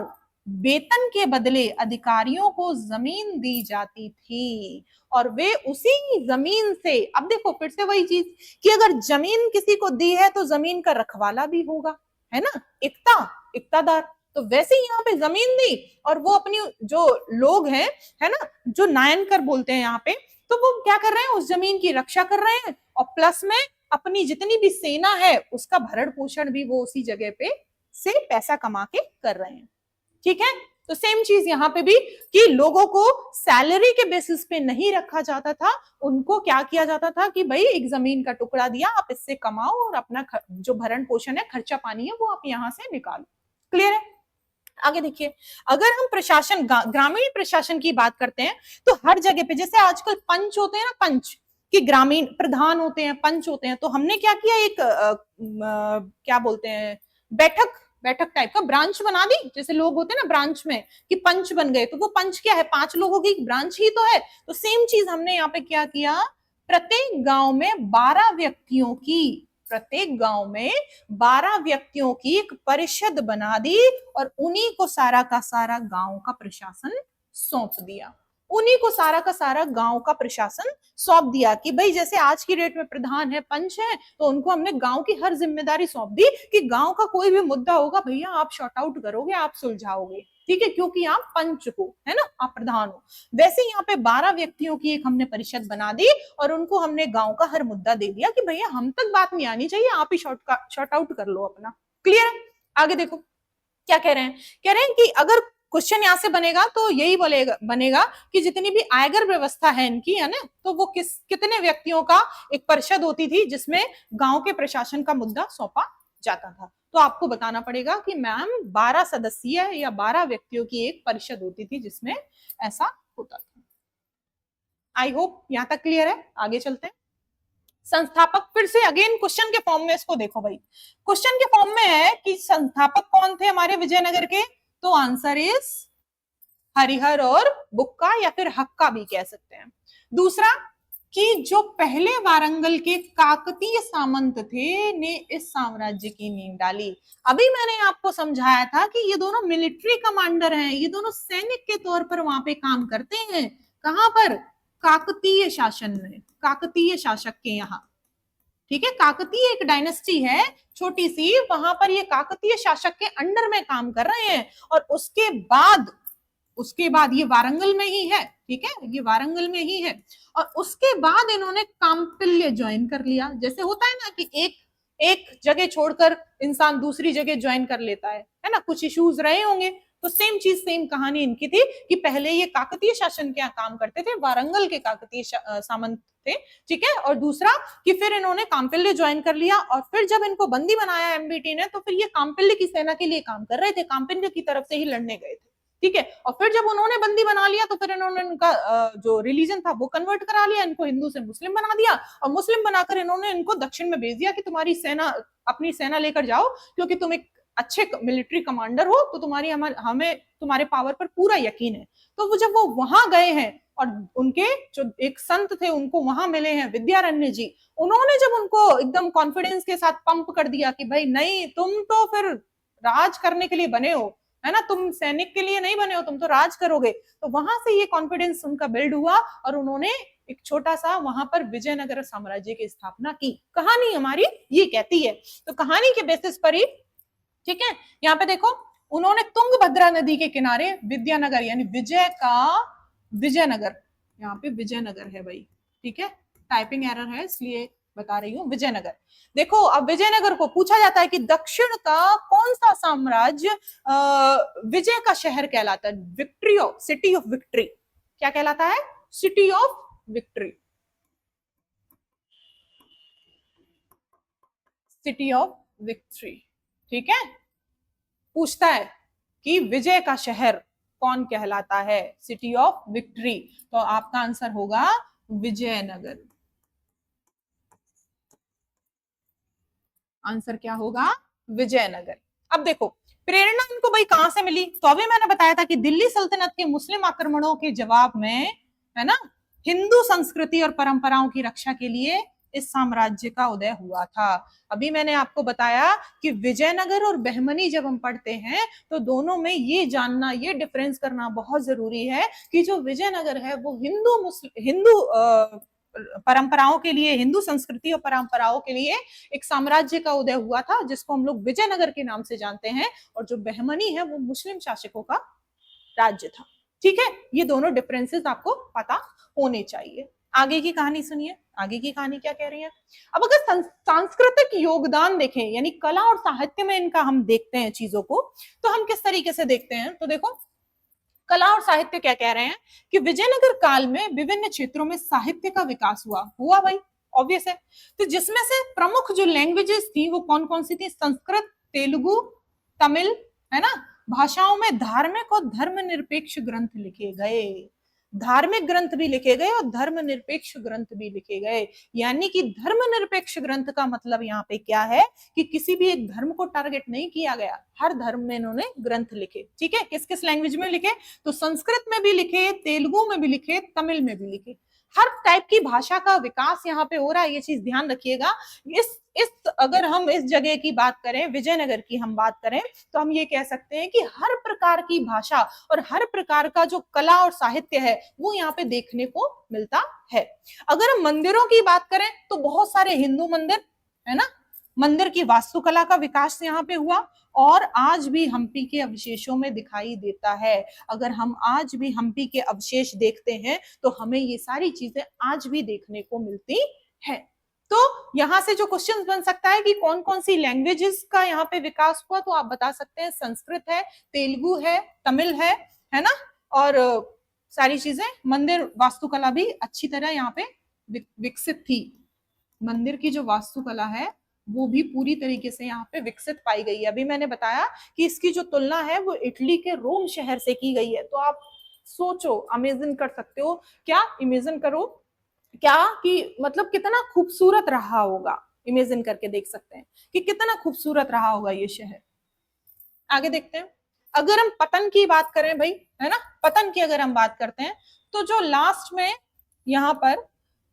वेतन के बदले अधिकारियों को जमीन दी जाती थी, और वे उसी जमीन से, अब देखो फिर से वही चीज कि अगर जमीन किसी को दी है तो जमीन का रखवाला भी होगा, है ना, इक्ता, इक्तादार। तो वैसे ही यहाँ पे जमीन दी, और वो अपनी जो लोग हैं, है ना, जो नायनकर बोलते हैं यहाँ पे, तो वो क्या कर रहे हैं, उस जमीन की रक्षा कर रहे हैं, और प्लस में अपनी जितनी भी सेना है उसका भरण पोषण भी वो उसी जगह पे से पैसा कमा के कर रहे हैं, ठीक है। तो सेम चीज यहाँ पे भी कि लोगों को सैलरी के बेसिस पे नहीं रखा जाता था, उनको क्या किया जाता था कि भाई एक जमीन का टुकड़ा दिया, आप इससे कमाओ और अपना जो भरण पोषण है, खर्चा पानी है, वो आप यहाँ से निकालो। क्लियर है? आगे देखिए, अगर हम प्रशासन, ग्रामीण प्रशासन की बात करते हैं तो हर जगह पे जैसे आजकल पंच होते हैं ना, पंच कि ग्रामीण प्रधान होते हैं, पंच होते हैं, तो हमने क्या किया, एक क्या बोलते हैं, बैठक टाइप का ब्रांच बना दी। जैसे लोग होते हैं ना ब्रांच में कि पंच बन गए, तो वो पंच क्या है, 5 लोगों की ब्रांच ही तो है। तो सेम चीज हमने यहाँ पे क्या किया, प्रत्येक गांव में 12 व्यक्तियों की, प्रत्येक गांव में 12 व्यक्तियों की एक परिषद बना दी और उन्हीं को सारा का सारा गांव का प्रशासन सौंप दिया। उन्हीं को सारा का सारा गांव का प्रशासन सौंप दिया कि भाई जैसे आज की डेट में प्रधान है, पंच है, तो उनको हमने गांव की हर जिम्मेदारी सौंप दी कि गांव का कोई भी मुद्दा होगा भैया आप शॉर्ट आउट करोगे, आप सुलझाओगे, ठीक है, क्योंकि आप पंच हो, है ना, आप प्रधान हो। वैसे यहाँ पे 12 व्यक्तियों की एक हमने परिषद बना दी और उनको हमने गांव का हर मुद्दा दे दिया कि भैया हम तक बात नहीं आनी चाहिए, आप ही शॉर्ट आउट कर लो अपना। क्लियर है? आगे देखो क्या कह रहे हैं, कह रहे हैं कि अगर क्वेश्चन यहां से बनेगा तो यही बनेगा कि जितनी भी आयकर व्यवस्था है इनकी, है ना, तो वो कितने व्यक्तियों का एक परिषद होती थी जिसमें गांव के प्रशासन का मुद्दा सौंपा जाता था। तो आपको बताना पड़ेगा कि मैम 12 सदस्यीय या 12 व्यक्तियों की एक परिषद होती थी जिसमें ऐसा होता था। आई होप यहां तक क्लियर है। आगे चलते हैं। संस्थापक, फिर से अगेन क्वेश्चन के फॉर्म में इसको देखो भाई, क्वेश्चन के फॉर्म में है कि संस्थापक कौन थे हमारे विजयनगर के, तो आंसर इज हरिहर और बुक्का या फिर हक्का भी कह सकते हैं। दूसरा कि जो पहले वारंगल के काकतीय सामंत थे ने इस साम्राज्य की नींव डाली। अभी मैंने आपको समझाया था कि ये दोनों मिलिट्री कमांडर हैं, ये दोनों सैनिक के तौर पर वहां पे काम करते हैं। कहां पर? काकतीय शासन में, काकतीय शासक के यहाँ, ठीक है, काकतीय एक डायनेस्टी है छोटी सी, वहां पर ये काकतीय शासक के अंडर में काम कर रहे हैं। और उसके बाद ये वारंगल में ही है, ठीक है, ये वारंगल में ही है। और उसके बाद इन्होंने कांपिल्य ज्वाइन कर लिया। जैसे होता है ना कि एक जगह छोड़कर इंसान दूसरी जगह ज्वाइन कर लेता है ना, कुछ इश्यूज रहे होंगे, तो सेम चीज, सेम कहानी इनकी थी कि पहले ये काकतीय शासन के यहाँ काम करते थे, वारंगल के काकतीय सामंत थे, ठीक है। और दूसरा कि फिर इन्होंने कांपिल्य ज्वाइन कर लिया और फिर जब इनको बंदी बनाया एमबीटी ने, तो फिर ये कांपिल्य की सेना के लिए काम कर रहे थे, कांपिल्य की तरफ से ही लड़ने गए थे, ठीक है। और फिर जब उन्होंने बंदी बना लिया तो फिर इन्होंने उनका जो रिलीजन था वो कन्वर्ट करा लिया, इनको हिंदू से मुस्लिम बना दिया और मुस्लिम बनाकर इन्होंने इनको दक्षिण में भेज दिया कि तुम्हारी सेना, अपनी सेना लेकर जाओ, क्योंकि तुम एक अच्छे मिलिट्री कमांडर हो, तो तुम्हारी हमें तुम्हारे पावर पर पूरा यकीन है। तो वो जब वो वहां गए हैं और उनके जो एक संत थे उनको वहां मिले हैं, विद्यारण्य जी, उन्होंने जब उनको एकदम कॉन्फिडेंस के साथ पंप कर दिया कि भाई नहीं, तुम तो फिर राज करने के लिए बने हो, है ना, तुम सैनिक के लिए नहीं बने हो, तुम तो राज करोगे। तो वहां से ये कॉन्फिडेंस उनका बिल्ड हुआ और उन्होंने एक छोटा सा वहां पर विजयनगर साम्राज्य की स्थापना की। कहानी हमारी ये कहती है, तो कहानी के बेसिस पर ही, ठीक है, यहाँ पे देखो उन्होंने तुंगभद्रा नदी के किनारे विद्यानगर यानी विजयनगर, यहाँ पे विजयनगर है भाई, ठीक है, टाइपिंग एरर है इसलिए बता रही हूँ विजयनगर। देखो अब विजयनगर को पूछा जाता है कि दक्षिण का कौन सा साम्राज्य विजय का शहर कहलाता है, victory of, city of victory, क्या कहलाता है, city of victory, city of victory, ठीक है। पूछता है कि विजय का शहर कौन कहलाता है, सिटी ऑफ विक्ट्री, तो आपका आंसर होगा विजयनगर। आंसर क्या होगा, विजयनगर। अब देखो प्रेरणा इनको भाई कहां से मिली, तो अभी मैंने बताया था कि दिल्ली सल्तनत के मुस्लिम आक्रमणों के जवाब में, है ना, हिंदू संस्कृति और परंपराओं की रक्षा के लिए इस साम्राज्य का उदय हुआ था। अभी मैंने आपको बताया कि विजयनगर और बहमनी जब हम पढ़ते हैं तो दोनों में ये जानना, ये डिफरेंस करना बहुत जरूरी है कि जो विजयनगर है वो हिंदू परंपराओं के लिए, हिंदू संस्कृति और परंपराओं के लिए एक साम्राज्य का उदय हुआ था जिसको हम लोग विजयनगर के नाम से जानते हैं, और जो बहमनी है वो मुस्लिम शासकों का राज्य था, ठीक है। ये दोनों डिफरेंसेस आपको पता होने चाहिए। आगे की कहानी सुनिए, आगे की कहानी क्या कह रही है। अब अगर सांस्कृतिक योगदान देखें, यानी कला और साहित्य में इनका हम देखते हैं चीजों को, तो हम किस तरीके से देखते हैं, तो देखो कला और साहित्य क्या कह रहे हैं कि विजयनगर काल में विभिन्न क्षेत्रों में साहित्य का विकास हुआ भाई, ऑब्वियस है। तो जिसमें से प्रमुख जो लैंग्वेजेस थी वो कौन कौन सी थी? संस्कृत, तेलुगु, तमिल, है ना। भाषाओं में धार्मिक और धर्मनिरपेक्ष ग्रंथ लिखे गए, धार्मिक ग्रंथ भी लिखे गए और धर्मनिरपेक्ष ग्रंथ भी लिखे गए। यानी कि धर्मनिरपेक्ष ग्रंथ का मतलब यहाँ पे क्या है कि किसी भी एक धर्म को टारगेट नहीं किया गया, हर धर्म में इन्होंने ग्रंथ लिखे। ठीक है, किस किस लैंग्वेज में लिखे? तो संस्कृत में भी लिखे, तेलुगु में भी लिखे, तमिल में भी लिखे। हर टाइप की भाषा का विकास यहाँ पे हो रहा है, ये चीज ध्यान रखिएगा। इस अगर हम इस जगह की बात करें, विजयनगर की हम बात करें, तो हम ये कह सकते हैं कि हर प्रकार की भाषा और हर प्रकार का जो कला और साहित्य है वो यहाँ पे देखने को मिलता है। अगर हम मंदिरों की बात करें तो बहुत सारे हिंदू मंदिर, है ना, मंदिर की वास्तुकला का विकास यहाँ पे हुआ और आज भी हम्पी के अवशेषों में दिखाई देता है। अगर हम आज भी हम्पी के अवशेष देखते हैं तो हमें ये सारी चीजें आज भी देखने को मिलती है। तो यहाँ से जो क्वेश्चन बन सकता है कि कौन कौन सी लैंग्वेजेस का यहाँ पे विकास हुआ, तो आप बता सकते हैं संस्कृत है, तेलुगु है, तमिल है ना, और सारी चीजें। मंदिर वास्तुकला भी अच्छी तरह यहाँ पे विकसित थी। मंदिर की जो वास्तुकला है वो भी पूरी तरीके से यहाँ पे विकसित पाई गई है। अभी मैंने बताया कि इसकी जो तुलना है वो इटली के रोम शहर से की गई है। तो आप सोचो, इमेजिन कर सकते हो, क्या इमेजिन करो क्या कि मतलब कितना खूबसूरत रहा होगा। इमेजिन करके देख सकते हैं कि कितना खूबसूरत रहा होगा ये शहर। आगे देखते हैं। अगर हम पतन की बात करें भाई, है ना, पतन की अगर हम बात करते हैं तो जो लास्ट में यहाँ पर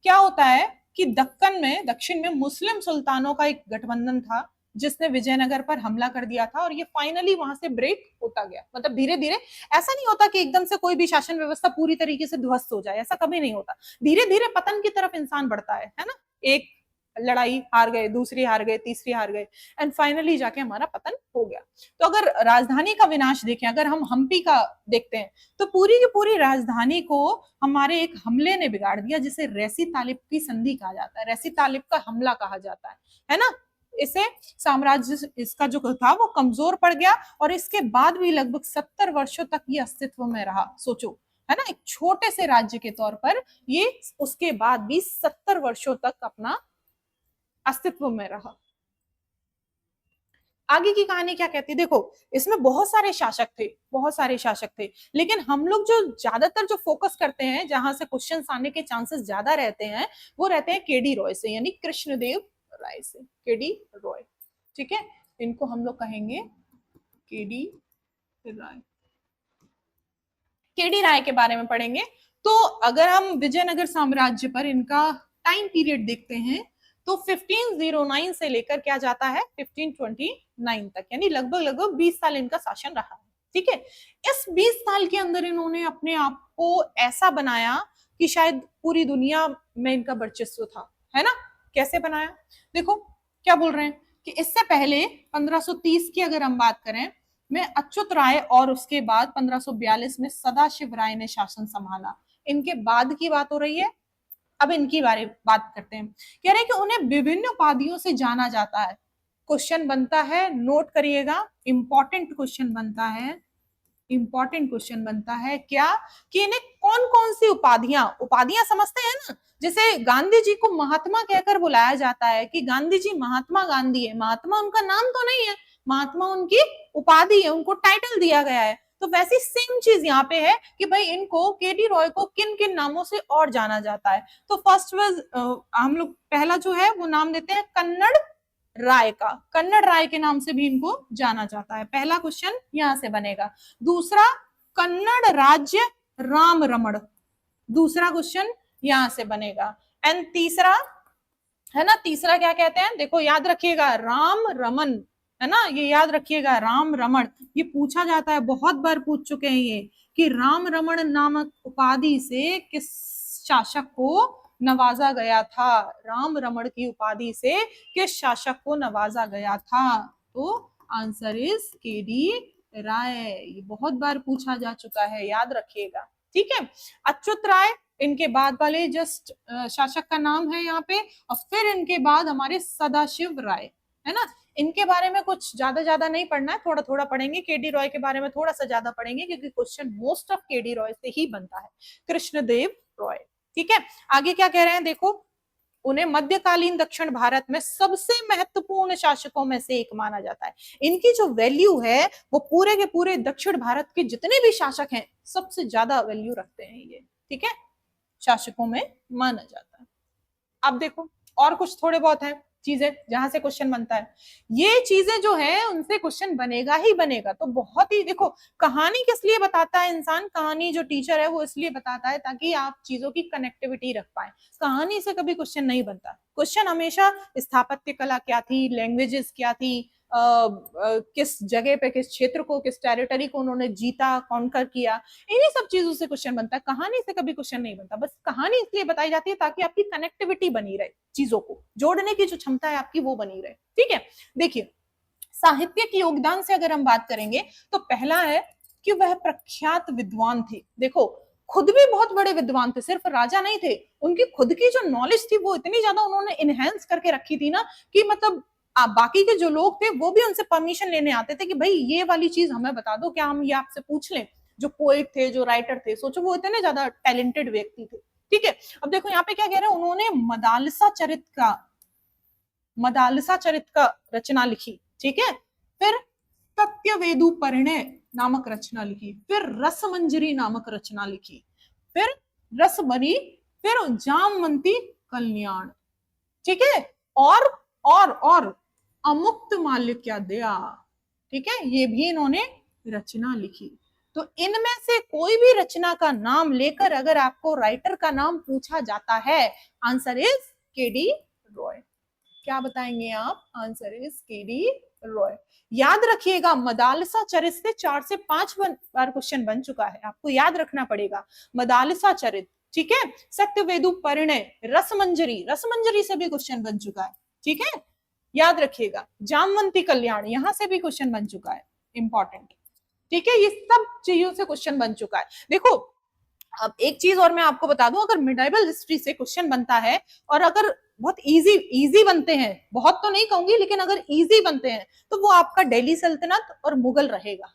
क्या होता है कि दक्कन में, दक्षिण में मुस्लिम सुल्तानों का एक गठबंधन था जिसने विजयनगर पर हमला कर दिया था और ये फाइनली वहां से ब्रेक होता गया। मतलब धीरे धीरे, ऐसा नहीं होता कि एकदम से कोई भी शासन व्यवस्था पूरी तरीके से ध्वस्त हो जाए, ऐसा कभी नहीं होता। धीरे धीरे पतन की तरफ इंसान बढ़ता है ना। एक लड़ाई हार गए, दूसरी हार गए, तीसरी हार गए, एंड फाइनली जाके हमारा पतन हो गया। तो अगर राजधानी का विनाश देखें, अगर हम हम्पी का देखते हैं तो पूरी की पूरी राजधानी को हमारे एक हमले ने बिगाड़ दिया, जिसे रेसी तालिब की संधि कहा जाता है, रेसी तालिब का हमला कहा जाता है ना। इसे साम्राज्य इसका जो था वो कमजोर पड़ गया और इसके बाद भी लगभग 70 वर्षों तक ये अस्तित्व में रहा। सोचो, है ना, एक छोटे से राज्य के तौर पर ये उसके बाद भी 70 वर्षों तक अपना अस्तित्व में रहा। आगे की कहानी क्या कहती है? देखो, इसमें बहुत सारे शासक थे, बहुत सारे शासक थे, लेकिन हम लोग जो ज्यादातर जो फोकस करते हैं, जहां से क्वेश्चन आने के चांसेस ज्यादा रहते हैं, वो रहते हैं केडी रॉय से, यानी कृष्णदेव राय से। केडी रॉय, ठीक है, इनको हम लोग कहेंगे केडी राय। केडी राय के बारे में पढ़ेंगे। तो अगर हम विजयनगर साम्राज्य पर इनका टाइम पीरियड देखते हैं तो 1509 से लेकर क्या जाता है 1529 तक, यानी लगभग लगभग 20 साल इनका शासन रहा है। ठीक है, इस 20 साल के अंदर इन्होंने अपने आप को ऐसा बनाया कि शायद पूरी दुनिया में इनका वर्चस्व था, है ना। कैसे बनाया? देखो क्या बोल रहे हैं कि इससे पहले 1530 की अगर हम बात करें में अच्युत राय और उसके बाद 1542 में सदाशिव राय ने शासन संभाला। इनके बाद की बात हो रही है। अब इनकी बात करते हैं। कह रहे हैं कि उन्हें विभिन्न उपाधियों से जाना जाता है। क्वेश्चन बनता है, नोट करिएगा, इंपॉर्टेंट क्वेश्चन बनता है, इंपॉर्टेंट क्वेश्चन बनता है क्या कि इन्हें कौन कौन सी उपाधियां समझते हैं ना। जैसे गांधी जी को महात्मा कहकर बुलाया जाता है कि गांधी जी महात्मा गांधी है। महात्मा उनका नाम तो नहीं है, महात्मा उनकी उपाधि है, उनको टाइटल दिया गया है। तो वैसी सेम चीज यहाँ पे है कि भाई इनको, केडी रॉय को किन किन नामों से और जाना जाता है। तो फर्स्ट वाज हम लोग पहला जो है वो नाम देते हैं कन्नड़ राय का, कन्नड़ राय के नाम से भी इनको जाना जाता है। पहला क्वेश्चन यहां से बनेगा। दूसरा, कन्नड़ राज्य राम रमण, दूसरा क्वेश्चन यहां से बनेगा। एंड तीसरा, है ना, तीसरा क्या कहते हैं, देखो याद रखिएगा, राम रमन, है ना, ये याद रखिएगा, राम रमण। ये पूछा जाता है, बहुत बार पूछ चुके हैं ये, कि राम रमण नामक उपाधि से किस शासक को नवाजा गया था। राम रमण की उपाधि से किस शासक को नवाजा गया था? तो आंसर इज केडी राय। ये बहुत बार पूछा जा चुका है, याद रखिएगा। ठीक है, अच्युत राय इनके बाद वाले जस्ट शासक का नाम है यहाँ पे, और फिर इनके बाद हमारे सदाशिव राय, है ना। इनके बारे में कुछ ज्यादा नहीं पढ़ना है, थोड़ा थोड़ा पढ़ेंगे। केडी रॉय के बारे में थोड़ा सा ज्यादा पढ़ेंगे क्योंकि question most of KD Roy से ही बनता है, कृष्णदेव रॉय। ठीक है, आगे क्या कह रहे हैं देखो, उन्हें मध्यकालीन दक्षिण भारत में सबसे महत्वपूर्ण शासकों में से एक माना जाता है। इनकी जो वैल्यू है वो पूरे के पूरे दक्षिण भारत के जितने भी शासक हैं सबसे ज्यादा वैल्यू रखते हैं ये। ठीक है, शासकों में माना जाता है। अब देखो और कुछ थोड़े बहुत हैं चीजें जहां से क्वेश्चन बनता है। ये चीजें जो है उनसे क्वेश्चन बनेगा ही बनेगा। तो बहुत ही देखो, कहानी किस लिए बताता है इंसान, कहानी जो टीचर है वो इसलिए बताता है ताकि आप चीजों की कनेक्टिविटी रख पाए। कहानी से कभी क्वेश्चन नहीं बनता। क्वेश्चन हमेशा स्थापत्य कला क्या थी, लैंग्वेजेस क्या थी, किस जगह पे, किस क्षेत्र को, किस टेरिटरी को उन्होंने जीता, कॉन्कर किया, इन्हीं सब चीजों से क्वेश्चन बनता है। कहानी से कभी क्वेश्चन नहीं बनता। बस कहानी इसलिए बताई जाती है ताकि आपकी कनेक्टिविटी बनी रहे, चीजों को जोड़ने की जो क्षमता है आपकी वो बनी रहे। ठीक है, देखिए साहित्य के योगदान से अगर हम बात करेंगे तो पहला है कि वह प्रख्यात विद्वान थे। देखो खुद भी बहुत बड़े विद्वान थे, सिर्फ राजा नहीं थे, उनकी खुद की जो नॉलेज थी वो इतनी ज्यादा उन्होंने इनहेंस करके रखी थी ना कि मतलब बाकी के जो लोग थे वो भी उनसे परमिशन लेने आते थे कि भाई ये वाली चीज हमें बता दो, क्या हम ये आपसे पूछ लें। जो पोएट थे, जो राइटर थे, सोचो वो इतने ज्यादा टैलेंटेड व्यक्ति थे। ठीक है, अब देखो यहाँ पे क्या कह रहे हैं, उन्होंने मदालसा चरित का रचना लिखी। ठीक है, फिर सत्यवेदु परिणय नामक रचना लिखी, फिर रसमंजरी नामक रचना लिखी, फिर रसमरी, फिर जामवंती कल्याण। ठीक है, और अमुक्त माल्यक्या दया। ठीक है, ये भी इन्होंने रचना लिखी। तो इनमें से कोई भी रचना का नाम लेकर अगर आपको राइटर का नाम पूछा जाता है, आंसर इज केडी रॉय। क्या बताएंगे आप, आंसर इज केडी रॉय। याद रखिएगा मदालसा चरित से 4 से 5 बार क्वेश्चन बन चुका है, आपको याद रखना पड़ेगा। मदालसा चरित, ठीक है, सत्यवेदु परिणय, रसमंजरी से भी क्वेश्चन बन चुका है। ठीक है, याद रखिएगा। जामवंती कल्याण, यहां से भी क्वेश्चन बन चुका है, इंपॉर्टेंट। ठीक है, ये सब चीजों से क्वेश्चन बन चुका है। देखो अब एक चीज और मैं आपको बता दूं, अगर मिडाइवल हिस्ट्री से क्वेश्चन बनता है और अगर बहुत इजी बनते हैं, बहुत तो नहीं कहूंगी लेकिन अगर इजी बनते हैं तो वो आपका दिल्ली सल्तनत और मुगल रहेगा।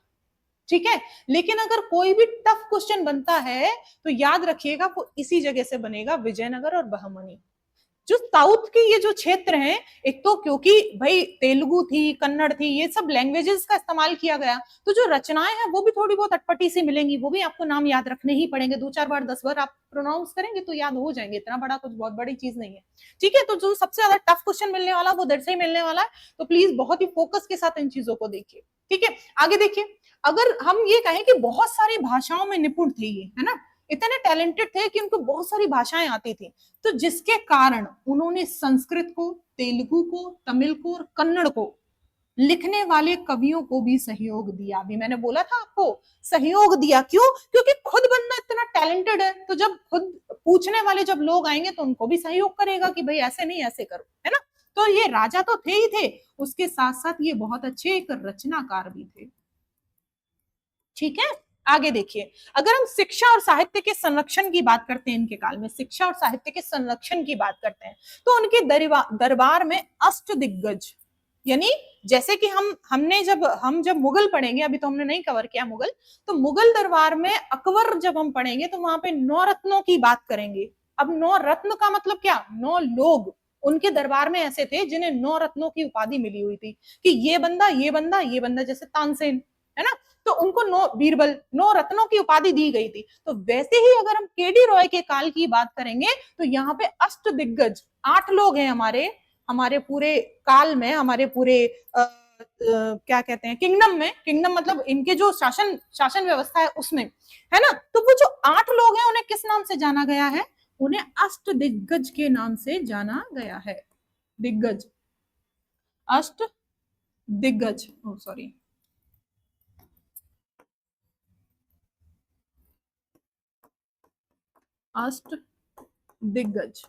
ठीक है, लेकिन अगर कोई भी टफ क्वेश्चन बनता है तो याद रखिएगा वो इसी जगह से बनेगा, विजयनगर और बहमनी। जो साउथ के ये जो क्षेत्र हैं, एक तो क्योंकि भाई तेलुगु थी, कन्नड़ थी, ये सब लैंग्वेजेस का इस्तेमाल किया गया, तो जो रचनाएं हैं वो भी थोड़ी बहुत अटपटी सी मिलेंगी, वो भी आपको नाम याद रखने ही पड़ेंगे। 2-4 बार 10 बार आप प्रोनाउंस करेंगे तो याद हो जाएंगे, इतना बड़ा कुछ बहुत बड़ी चीज नहीं है। ठीक है, तो जो सबसे ज्यादा टफ क्वेश्चन मिलने वाला वो दर से ही मिलने वाला है, तो प्लीज बहुत ही फोकस के साथ इन चीजों को देखिए। ठीक है, आगे देखिए, अगर हम ये कहें कि बहुत सारी भाषाओं में निपुण थे ये, है ना, इतने टैलेंटेड थे कि उनको बहुत सारी भाषाएं आती थी, तो जिसके कारण उन्होंने संस्कृत को, तेलुगु को, तमिल को और कन्नड़ को लिखने वाले कवियों को भी सहयोग दिया। अभी मैंने बोला था आपको, सहयोग दिया। क्यों? क्योंकि खुद बंदा इतना टैलेंटेड है, तो जब खुद पूछने वाले जब लोग आएंगे तो उनको भी सहयोग करेगा कि भाई ऐसे नहीं ऐसे करो, है ना। तो ये राजा तो थे ही थे, उसके साथ साथ ये बहुत अच्छे एक रचनाकार भी थे। ठीक है, आगे देखिए, अगर हम शिक्षा और साहित्य के संरक्षण की बात करते हैं, इनके काल में शिक्षा और साहित्य के संरक्षण की बात करते हैं, तो उनके दरबार में अष्ट दिग्गज, यानी जैसे कि हम जब मुगल पढ़ेंगे, अभी तो हमने नहीं कवर किया मुगल, तो मुगल दरबार में अकबर जब हम पढ़ेंगे तो वहां पे 9 रत्नों की बात करेंगे। अब 9 रत्न का मतलब क्या, 9 लोग उनके दरबार में ऐसे थे जिन्हें 9 रत्नों की उपाधि मिली हुई थी कि ये बंदा, ये बंदा, ये बंदा, जैसे तानसेन, है ना, तो उनको 9 बीरबल, 9 रत्नों की उपाधि दी गई थी। तो वैसे ही अगर हम केडी रॉय के काल की बात करेंगे तो यहाँ पे अष्ट दिग्गज 8 लोग हैं हमारे पूरे काल में, हमारे पूरे क्या कहते हैं, किंगडम मतलब इनके जो शासन व्यवस्था है उसमें, है ना। तो वो जो 8 लोग हैं उन्हें किस नाम से जाना गया है, उन्हें अष्ट दिग्गज के नाम से जाना गया है। दिग्गज, अष्ट दिग्गज, सॉरी, अष्ट दिग्गज।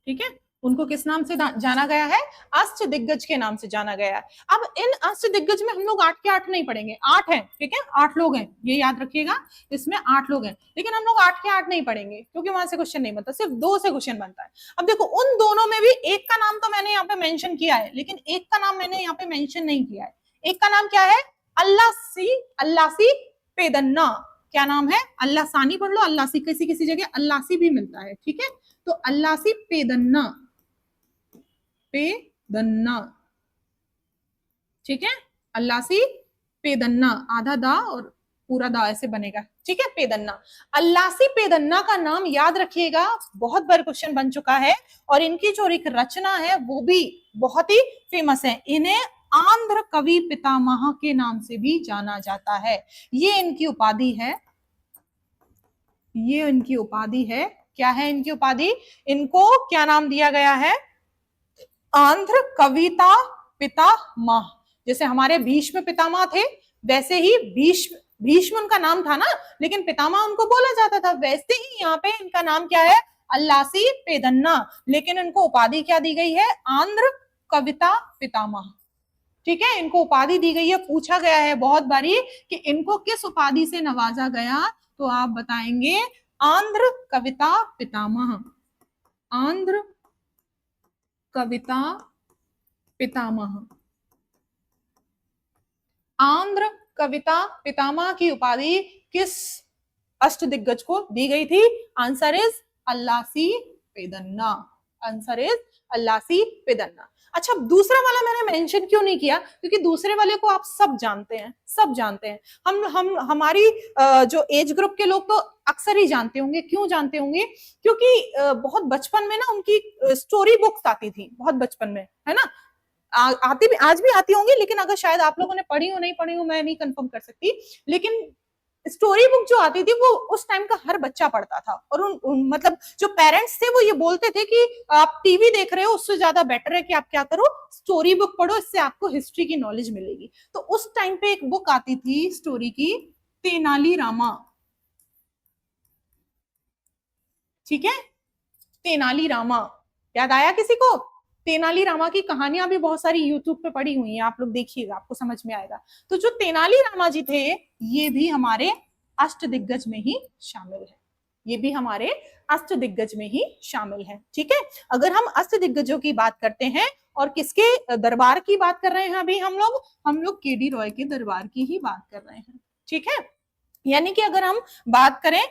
ठीक है, उनको किस नाम से जाना गया है? अष्ट दिग्गज के नाम से जाना गया है। अब इन अष्ट दिग्गज में हम लोग 8 के 8 नहीं पढ़ेंगे, 8 हैं, ठीक है, 8 लोग हैं, ये याद रखिएगा, इसमें 8 लोग हैं, लेकिन हम लोग 8 के 8 नहीं पढ़ेंगे क्योंकि वहां से क्वेश्चन नहीं बनता, सिर्फ 2 से क्वेश्चन बनता है। अब देखो उन दोनों में भी एक का नाम तो मैंने यहाँ पे मेंशन किया है, लेकिन एक का नाम मैंने यहाँ पे मेंशन नहीं किया है। एक का नाम क्या है? अल्लासी, अल्लासी पेदन्ना। क्या नाम है? अल्लासानी पढ़ लो, अल्लासी किसी किसी जगह अल्लासी भी मिलता है, ठीक है, तो अल्लासी पेदन्ना, पेदन्ना, ठीक है, अल्लासी पेदन्ना, आधा दा और पूरा दा ऐसे बनेगा, ठीक है, पेदन्ना। अल्लासी पेदन्ना का नाम याद रखिएगा, बहुत बार क्वेश्चन बन चुका है, और इनकी जो एक रचना है वो भी बहुत ही फेमस है। इन्हें आंध्र कवि पितामह के नाम से भी जाना जाता है। ये इनकी उपाधि है, ये इनकी उपाधि है। क्या है इनकी उपाधि? इनको क्या नाम दिया गया है? आंध्र कविता पितामह। जैसे हमारे भीष्म पितामह थे, वैसे ही भीष्म उनका नाम था ना, लेकिन पितामह उनको बोला जाता था, वैसे ही यहाँ पे इनका नाम क्या है? अल्लासी पेदन्ना, लेकिन इनको उपाधि क्या दी गई है? आंध्र कविता पितामह, ठीक है, इनको उपाधि दी गई है। पूछा गया है बहुत बारी कि इनको किस उपाधि से नवाजा गया, तो आप बताएंगे आंध्र कविता पितामह, आंध्र कविता पितामह। आंध्र कविता पितामह की उपाधि किस अष्ट दिग्गज को दी गई थी? Answer is Allasani Peddana, answer is Allasani Peddana. अच्छा, दूसरा वाला मैंने मेंशन क्यों नहीं किया? क्योंकि दूसरे वाले को आप सब जानते हैं, सब जानते हैं। हम हमारी जो एज ग्रुप के लोग तो अक्सर ही जानते होंगे। क्यों जानते होंगे? क्योंकि बहुत बचपन में ना उनकी स्टोरी बुक्स आती थी, बहुत बचपन में, है ना, आती भी, आज भी आती होंगी, लेकिन अगर शायद आप लोगों ने पढ़ी हो नहीं पढ़ी हो मैं नहीं कंफर्म कर सकती, लेकिन स्टोरी बुक जो आती थी वो उस टाइम का हर बच्चा पढ़ता था, और मतलब जो पेरेंट्स थे वो ये बोलते थे कि आप टीवी देख रहे हो, उससे ज्यादा बेटर है कि आप क्या करो, स्टोरी बुक पढ़ो, इससे आपको हिस्ट्री की नॉलेज मिलेगी। तो उस टाइम पे एक बुक आती थी स्टोरी की, तेनाली रामा, ठीक है, तेनाली रामा। याद आया किसी को? तेनाली रामा की कहानियां भी बहुत सारी यूट्यूब पे पड़ी हुई हैं, आप लोग देखिएगा, आपको समझ में आएगा। तो जो तेनाली रामा जी थे, ये भी हमारे अष्ट दिग्गज में ही शामिल है, ये भी हमारे अष्ट दिग्गज में ही शामिल है, ठीक है। अगर हम अष्ट दिग्गजों की बात करते हैं, और किसके दरबार की बात कर रहे हैं अभी हम लोग केडी रॉय के दरबार की ही बात कर रहे हैं, ठीक है। यानी कि अगर हम बात करें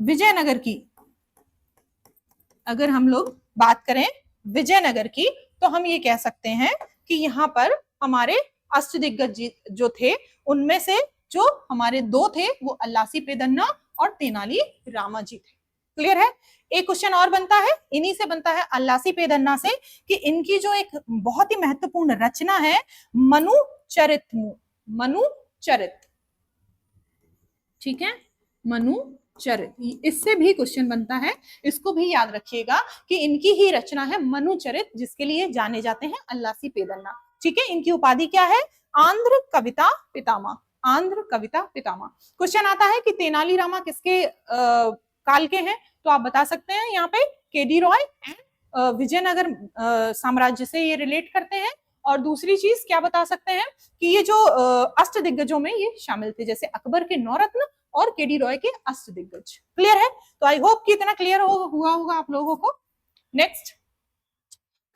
विजयनगर की, अगर हम लोग बात करें विजयनगर की, तो हम ये कह सकते हैं कि यहाँ पर हमारे अष्ट दिग्गज जो थे, उनमें से जो हमारे 2 थे वो अल्लासी पेदन्ना और तेनाली रामा जी थे। क्लियर है? एक क्वेश्चन और बनता है, इन्हीं से बनता है, अल्लासी पेदन्ना से, कि इनकी जो एक बहुत ही महत्वपूर्ण रचना है मनु चरित, मनु चरित, ठीक है, मनु चरित, इससे भी क्वेश्चन बनता है, इसको भी याद रखिएगा कि इनकी ही रचना है मनु चरित, जिसके लिए जाने जाते हैं अल्लासी पेदन्ना, ठीक है। इनकी उपाधि क्या है? आंध्र कविता पितामह, आंध्र कविता पितामह। क्वेश्चन आता है कि तेनाली रामा किसके काल के हैं, तो आप बता सकते हैं यहाँ पे केडी रॉय एंड विजयनगर साम्राज्य से ये रिलेट करते हैं। और दूसरी चीज क्या बता सकते हैं कि ये जो अष्ट दिग्गजों में ये शामिल थे, जैसे अकबर के 9 रत्न और केडी रॉय के अष्ट दिग्गज। क्लियर है? तो आई होप कि इतना क्लियर हुआ होगा आप लोगों को। नेक्स्ट,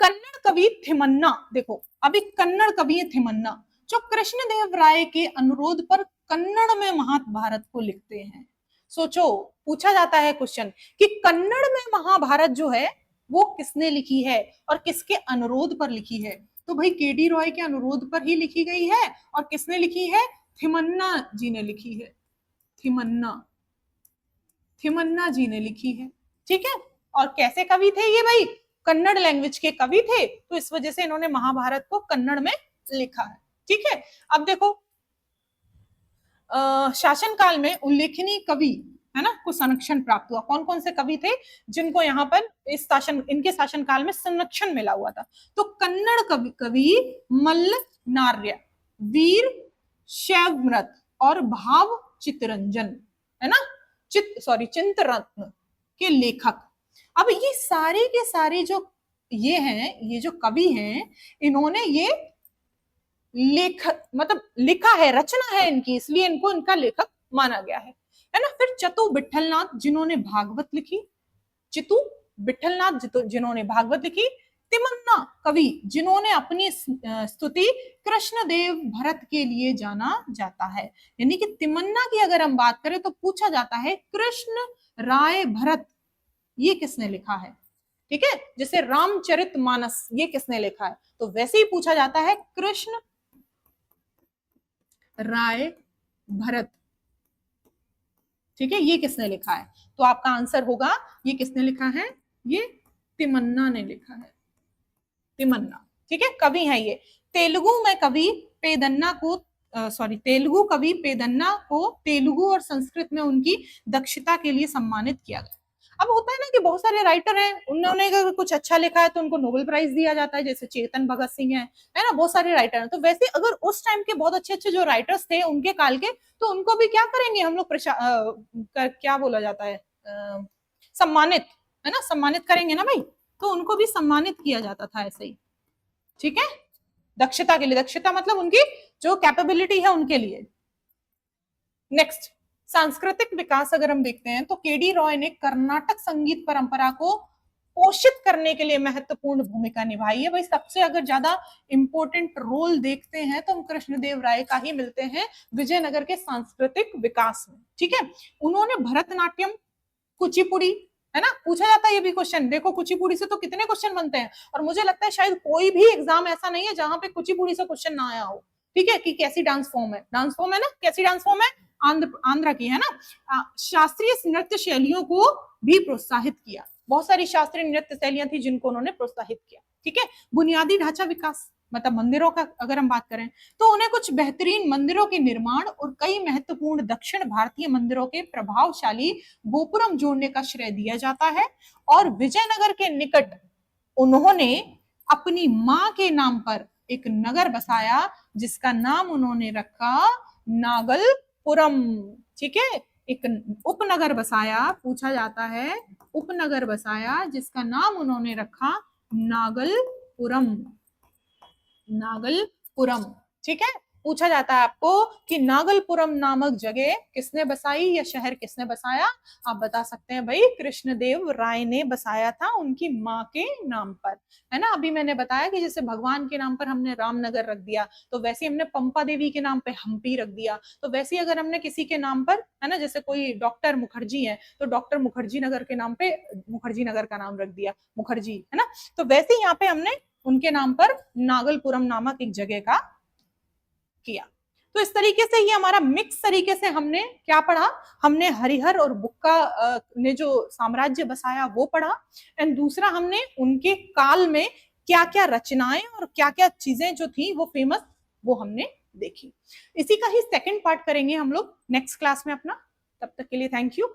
कन्नड़ कवि थिमन्ना। देखो, अभी कन्नड़ कवि थिमन्ना जो कृष्णदेव राय के अनुरोध पर कन्नड़ में महाभारत को लिखते हैं। सोचो, पूछा जाता है क्वेश्चन कि कन्नड़ में महाभारत जो है वो किसने लिखी है और किसके अनुरोध पर लिखी है? तो भाई केडी रॉय के अनुरोध पर ही लिखी गई है। और किसने लिखी है? थिमन्ना जी ने लिखी है, थिमन्ना, थिमन्ना जी ने लिखी है, ठीक है। और कैसे कवि थे ये? भाई कन्नड़ लैंग्वेज के कवि थे, तो इस वजह से इन्होंने महाभारत को कन्नड़ में लिखा है, ठीक है। अब देखो, शासन काल में उल्लेखनीय कवि, है ना, को संरक्षण प्राप्त हुआ। कौन कौन से कवि थे जिनको यहाँ पर इनके शासन काल में संरक्षण मिला हुआ था? तो कन्नड़ कवि मल्ल नार्य, वीर शैवव्रत और भाव चित्तरंजन, है ना, चित्तरत्न के लेखक। अब ये सारे के सारे जो ये हैं, ये जो कवि हैं, इन्होंने ये मतलब लिखा है, रचना है इनकी, इसलिए इनको इनका लेखक माना गया है ना। फिर चतु विठलनाथ जिन्होंने भागवत लिखी, चितु विठलनाथ जिन्होंने भागवत लिखी, तिमन्ना कवि जिन्होंने अपनी स्तुति कृष्णदेव भरत के लिए जाना जाता है। यानी कि तिमन्ना की अगर हम बात करें तो पूछा जाता है कृष्ण राय भरत ये किसने लिखा है, ठीक है। जैसे रामचरितमानस ये किसने लिखा है, तो वैसे ही पूछा जाता है कृष्ण राय भरत, ठीक है, ये किसने लिखा है। तो आपका आंसर होगा ये किसने लिखा है, ये तिमन्ना ने लिखा है, तिमन्ना, ठीक है, कवि है ये। तेलुगु में कवि पेदन्ना को तेलुगु कवि पेदन्ना को तेलुगु और संस्कृत में उनकी दक्षता के लिए सम्मानित किया गया। अब होता है ना कि बहुत सारे राइटर हैं, उन्होंने अगर कुछ अच्छा लिखा है तो उनको नोबेल प्राइज दिया जाता है, जैसे चेतन भगत सिंह है ना, बहुत सारे राइटर हैं। तो वैसे अगर उस टाइम के बहुत अच्छे अच्छे जो राइटर्स थे उनके काल के, तो उनको भी क्या करेंगे हम लोग, क्या बोला जाता है, सम्मानित, है ना, सम्मानित करेंगे ना भाई। तो उनको भी सम्मानित किया जाता था ऐसे ही, ठीक है, दक्षता के लिए। दक्षता मतलब उनकी जो कैपेबिलिटी है उनके लिए। नेक्स्ट, सांस्कृतिक विकास अगर हम देखते हैं तो केडी रॉय ने कर्नाटक संगीत परंपरा को पोषित करने के लिए महत्वपूर्ण भूमिका निभाई है। भाई सबसे अगर ज्यादा इंपॉर्टेंट रोल देखते हैं तो हम कृष्णदेव राय का ही मिलते हैं विजयनगर के सांस्कृतिक विकास में, ठीक है। उन्होंने भरतनाट्यम, कुचिपुड़ी, है ना, पूछा जाता है ये भी क्वेश्चन। देखो कुचिपुड़ी से तो कितने क्वेश्चन बनते हैं, और मुझे लगता है शायद कोई भी एग्जाम ऐसा नहीं है जहां पे कुचिपुड़ी से क्वेश्चन ना आया हो, ठीक है, कि कैसी डांस फॉर्म है, डांस फॉर्म है ना, कैसी डांस फॉर्म है, आंध्र की, है ना। शास्त्रीय नृत्य शैलियों को भी प्रोत्साहित किया, बहुत सारी शास्त्रीय नृत्य शैलियां थी जिनको उन्होंने प्रोत्साहित किया, ठीक है। बुनियादी ढांचा विकास मतलब मंदिरों का अगर हम बात करें तो उन्हें कुछ बेहतरीन मंदिरों के निर्माण और कई महत्वपूर्ण दक्षिण भारतीय मंदिरों के प्रभावशाली गोपुरम जोड़ने का श्रेय दिया जाता है। और विजयनगर के निकट उन्होंने अपनी मां के नाम पर एक नगर बसाया जिसका नाम उन्होंने रखा नागलपुरम, ठीक है, एक उपनगर बसाया, पूछा जाता है उपनगर बसाया जिसका नाम उन्होंने रखा नागलपुरम, नागलपुरम, ठीक है। पूछा जाता है आपको कि नागलपुरम नामक जगह किसने बसाई या शहर किसने बसाया, आप बता सकते हैं भाई कृष्णदेव राय ने बसाया था उनकी माँ के नाम पर, है ना। अभी मैंने बताया कि जैसे भगवान के नाम पर हमने रामनगर रख दिया, तो वैसे हमने पंपा देवी के नाम पे हम्पी रख दिया, तो वैसे अगर हमने किसी के नाम पर, है ना, जैसे कोई डॉक्टर मुखर्जी है तो डॉक्टर मुखर्जी नगर के नाम पे मुखर्जी नगर का नाम रख दिया, मुखर्जी, है ना। तो वैसे यहाँ पे हमने उनके नाम पर नागलपुरम नामक एक जगह का किया। तो इस तरीके से ये हमारा मिक्स तरीके से हमने क्या पढ़ा, हमने हरिहर और बुक्का ने जो साम्राज्य बसाया वो पढ़ा, एंड दूसरा हमने उनके काल में क्या क्या रचनाएं और क्या क्या चीजें जो थी वो फेमस वो हमने देखी। इसी का ही सेकंड पार्ट करेंगे हम लोग नेक्स्ट क्लास में अपना। तब तक के लिए थैंक यू।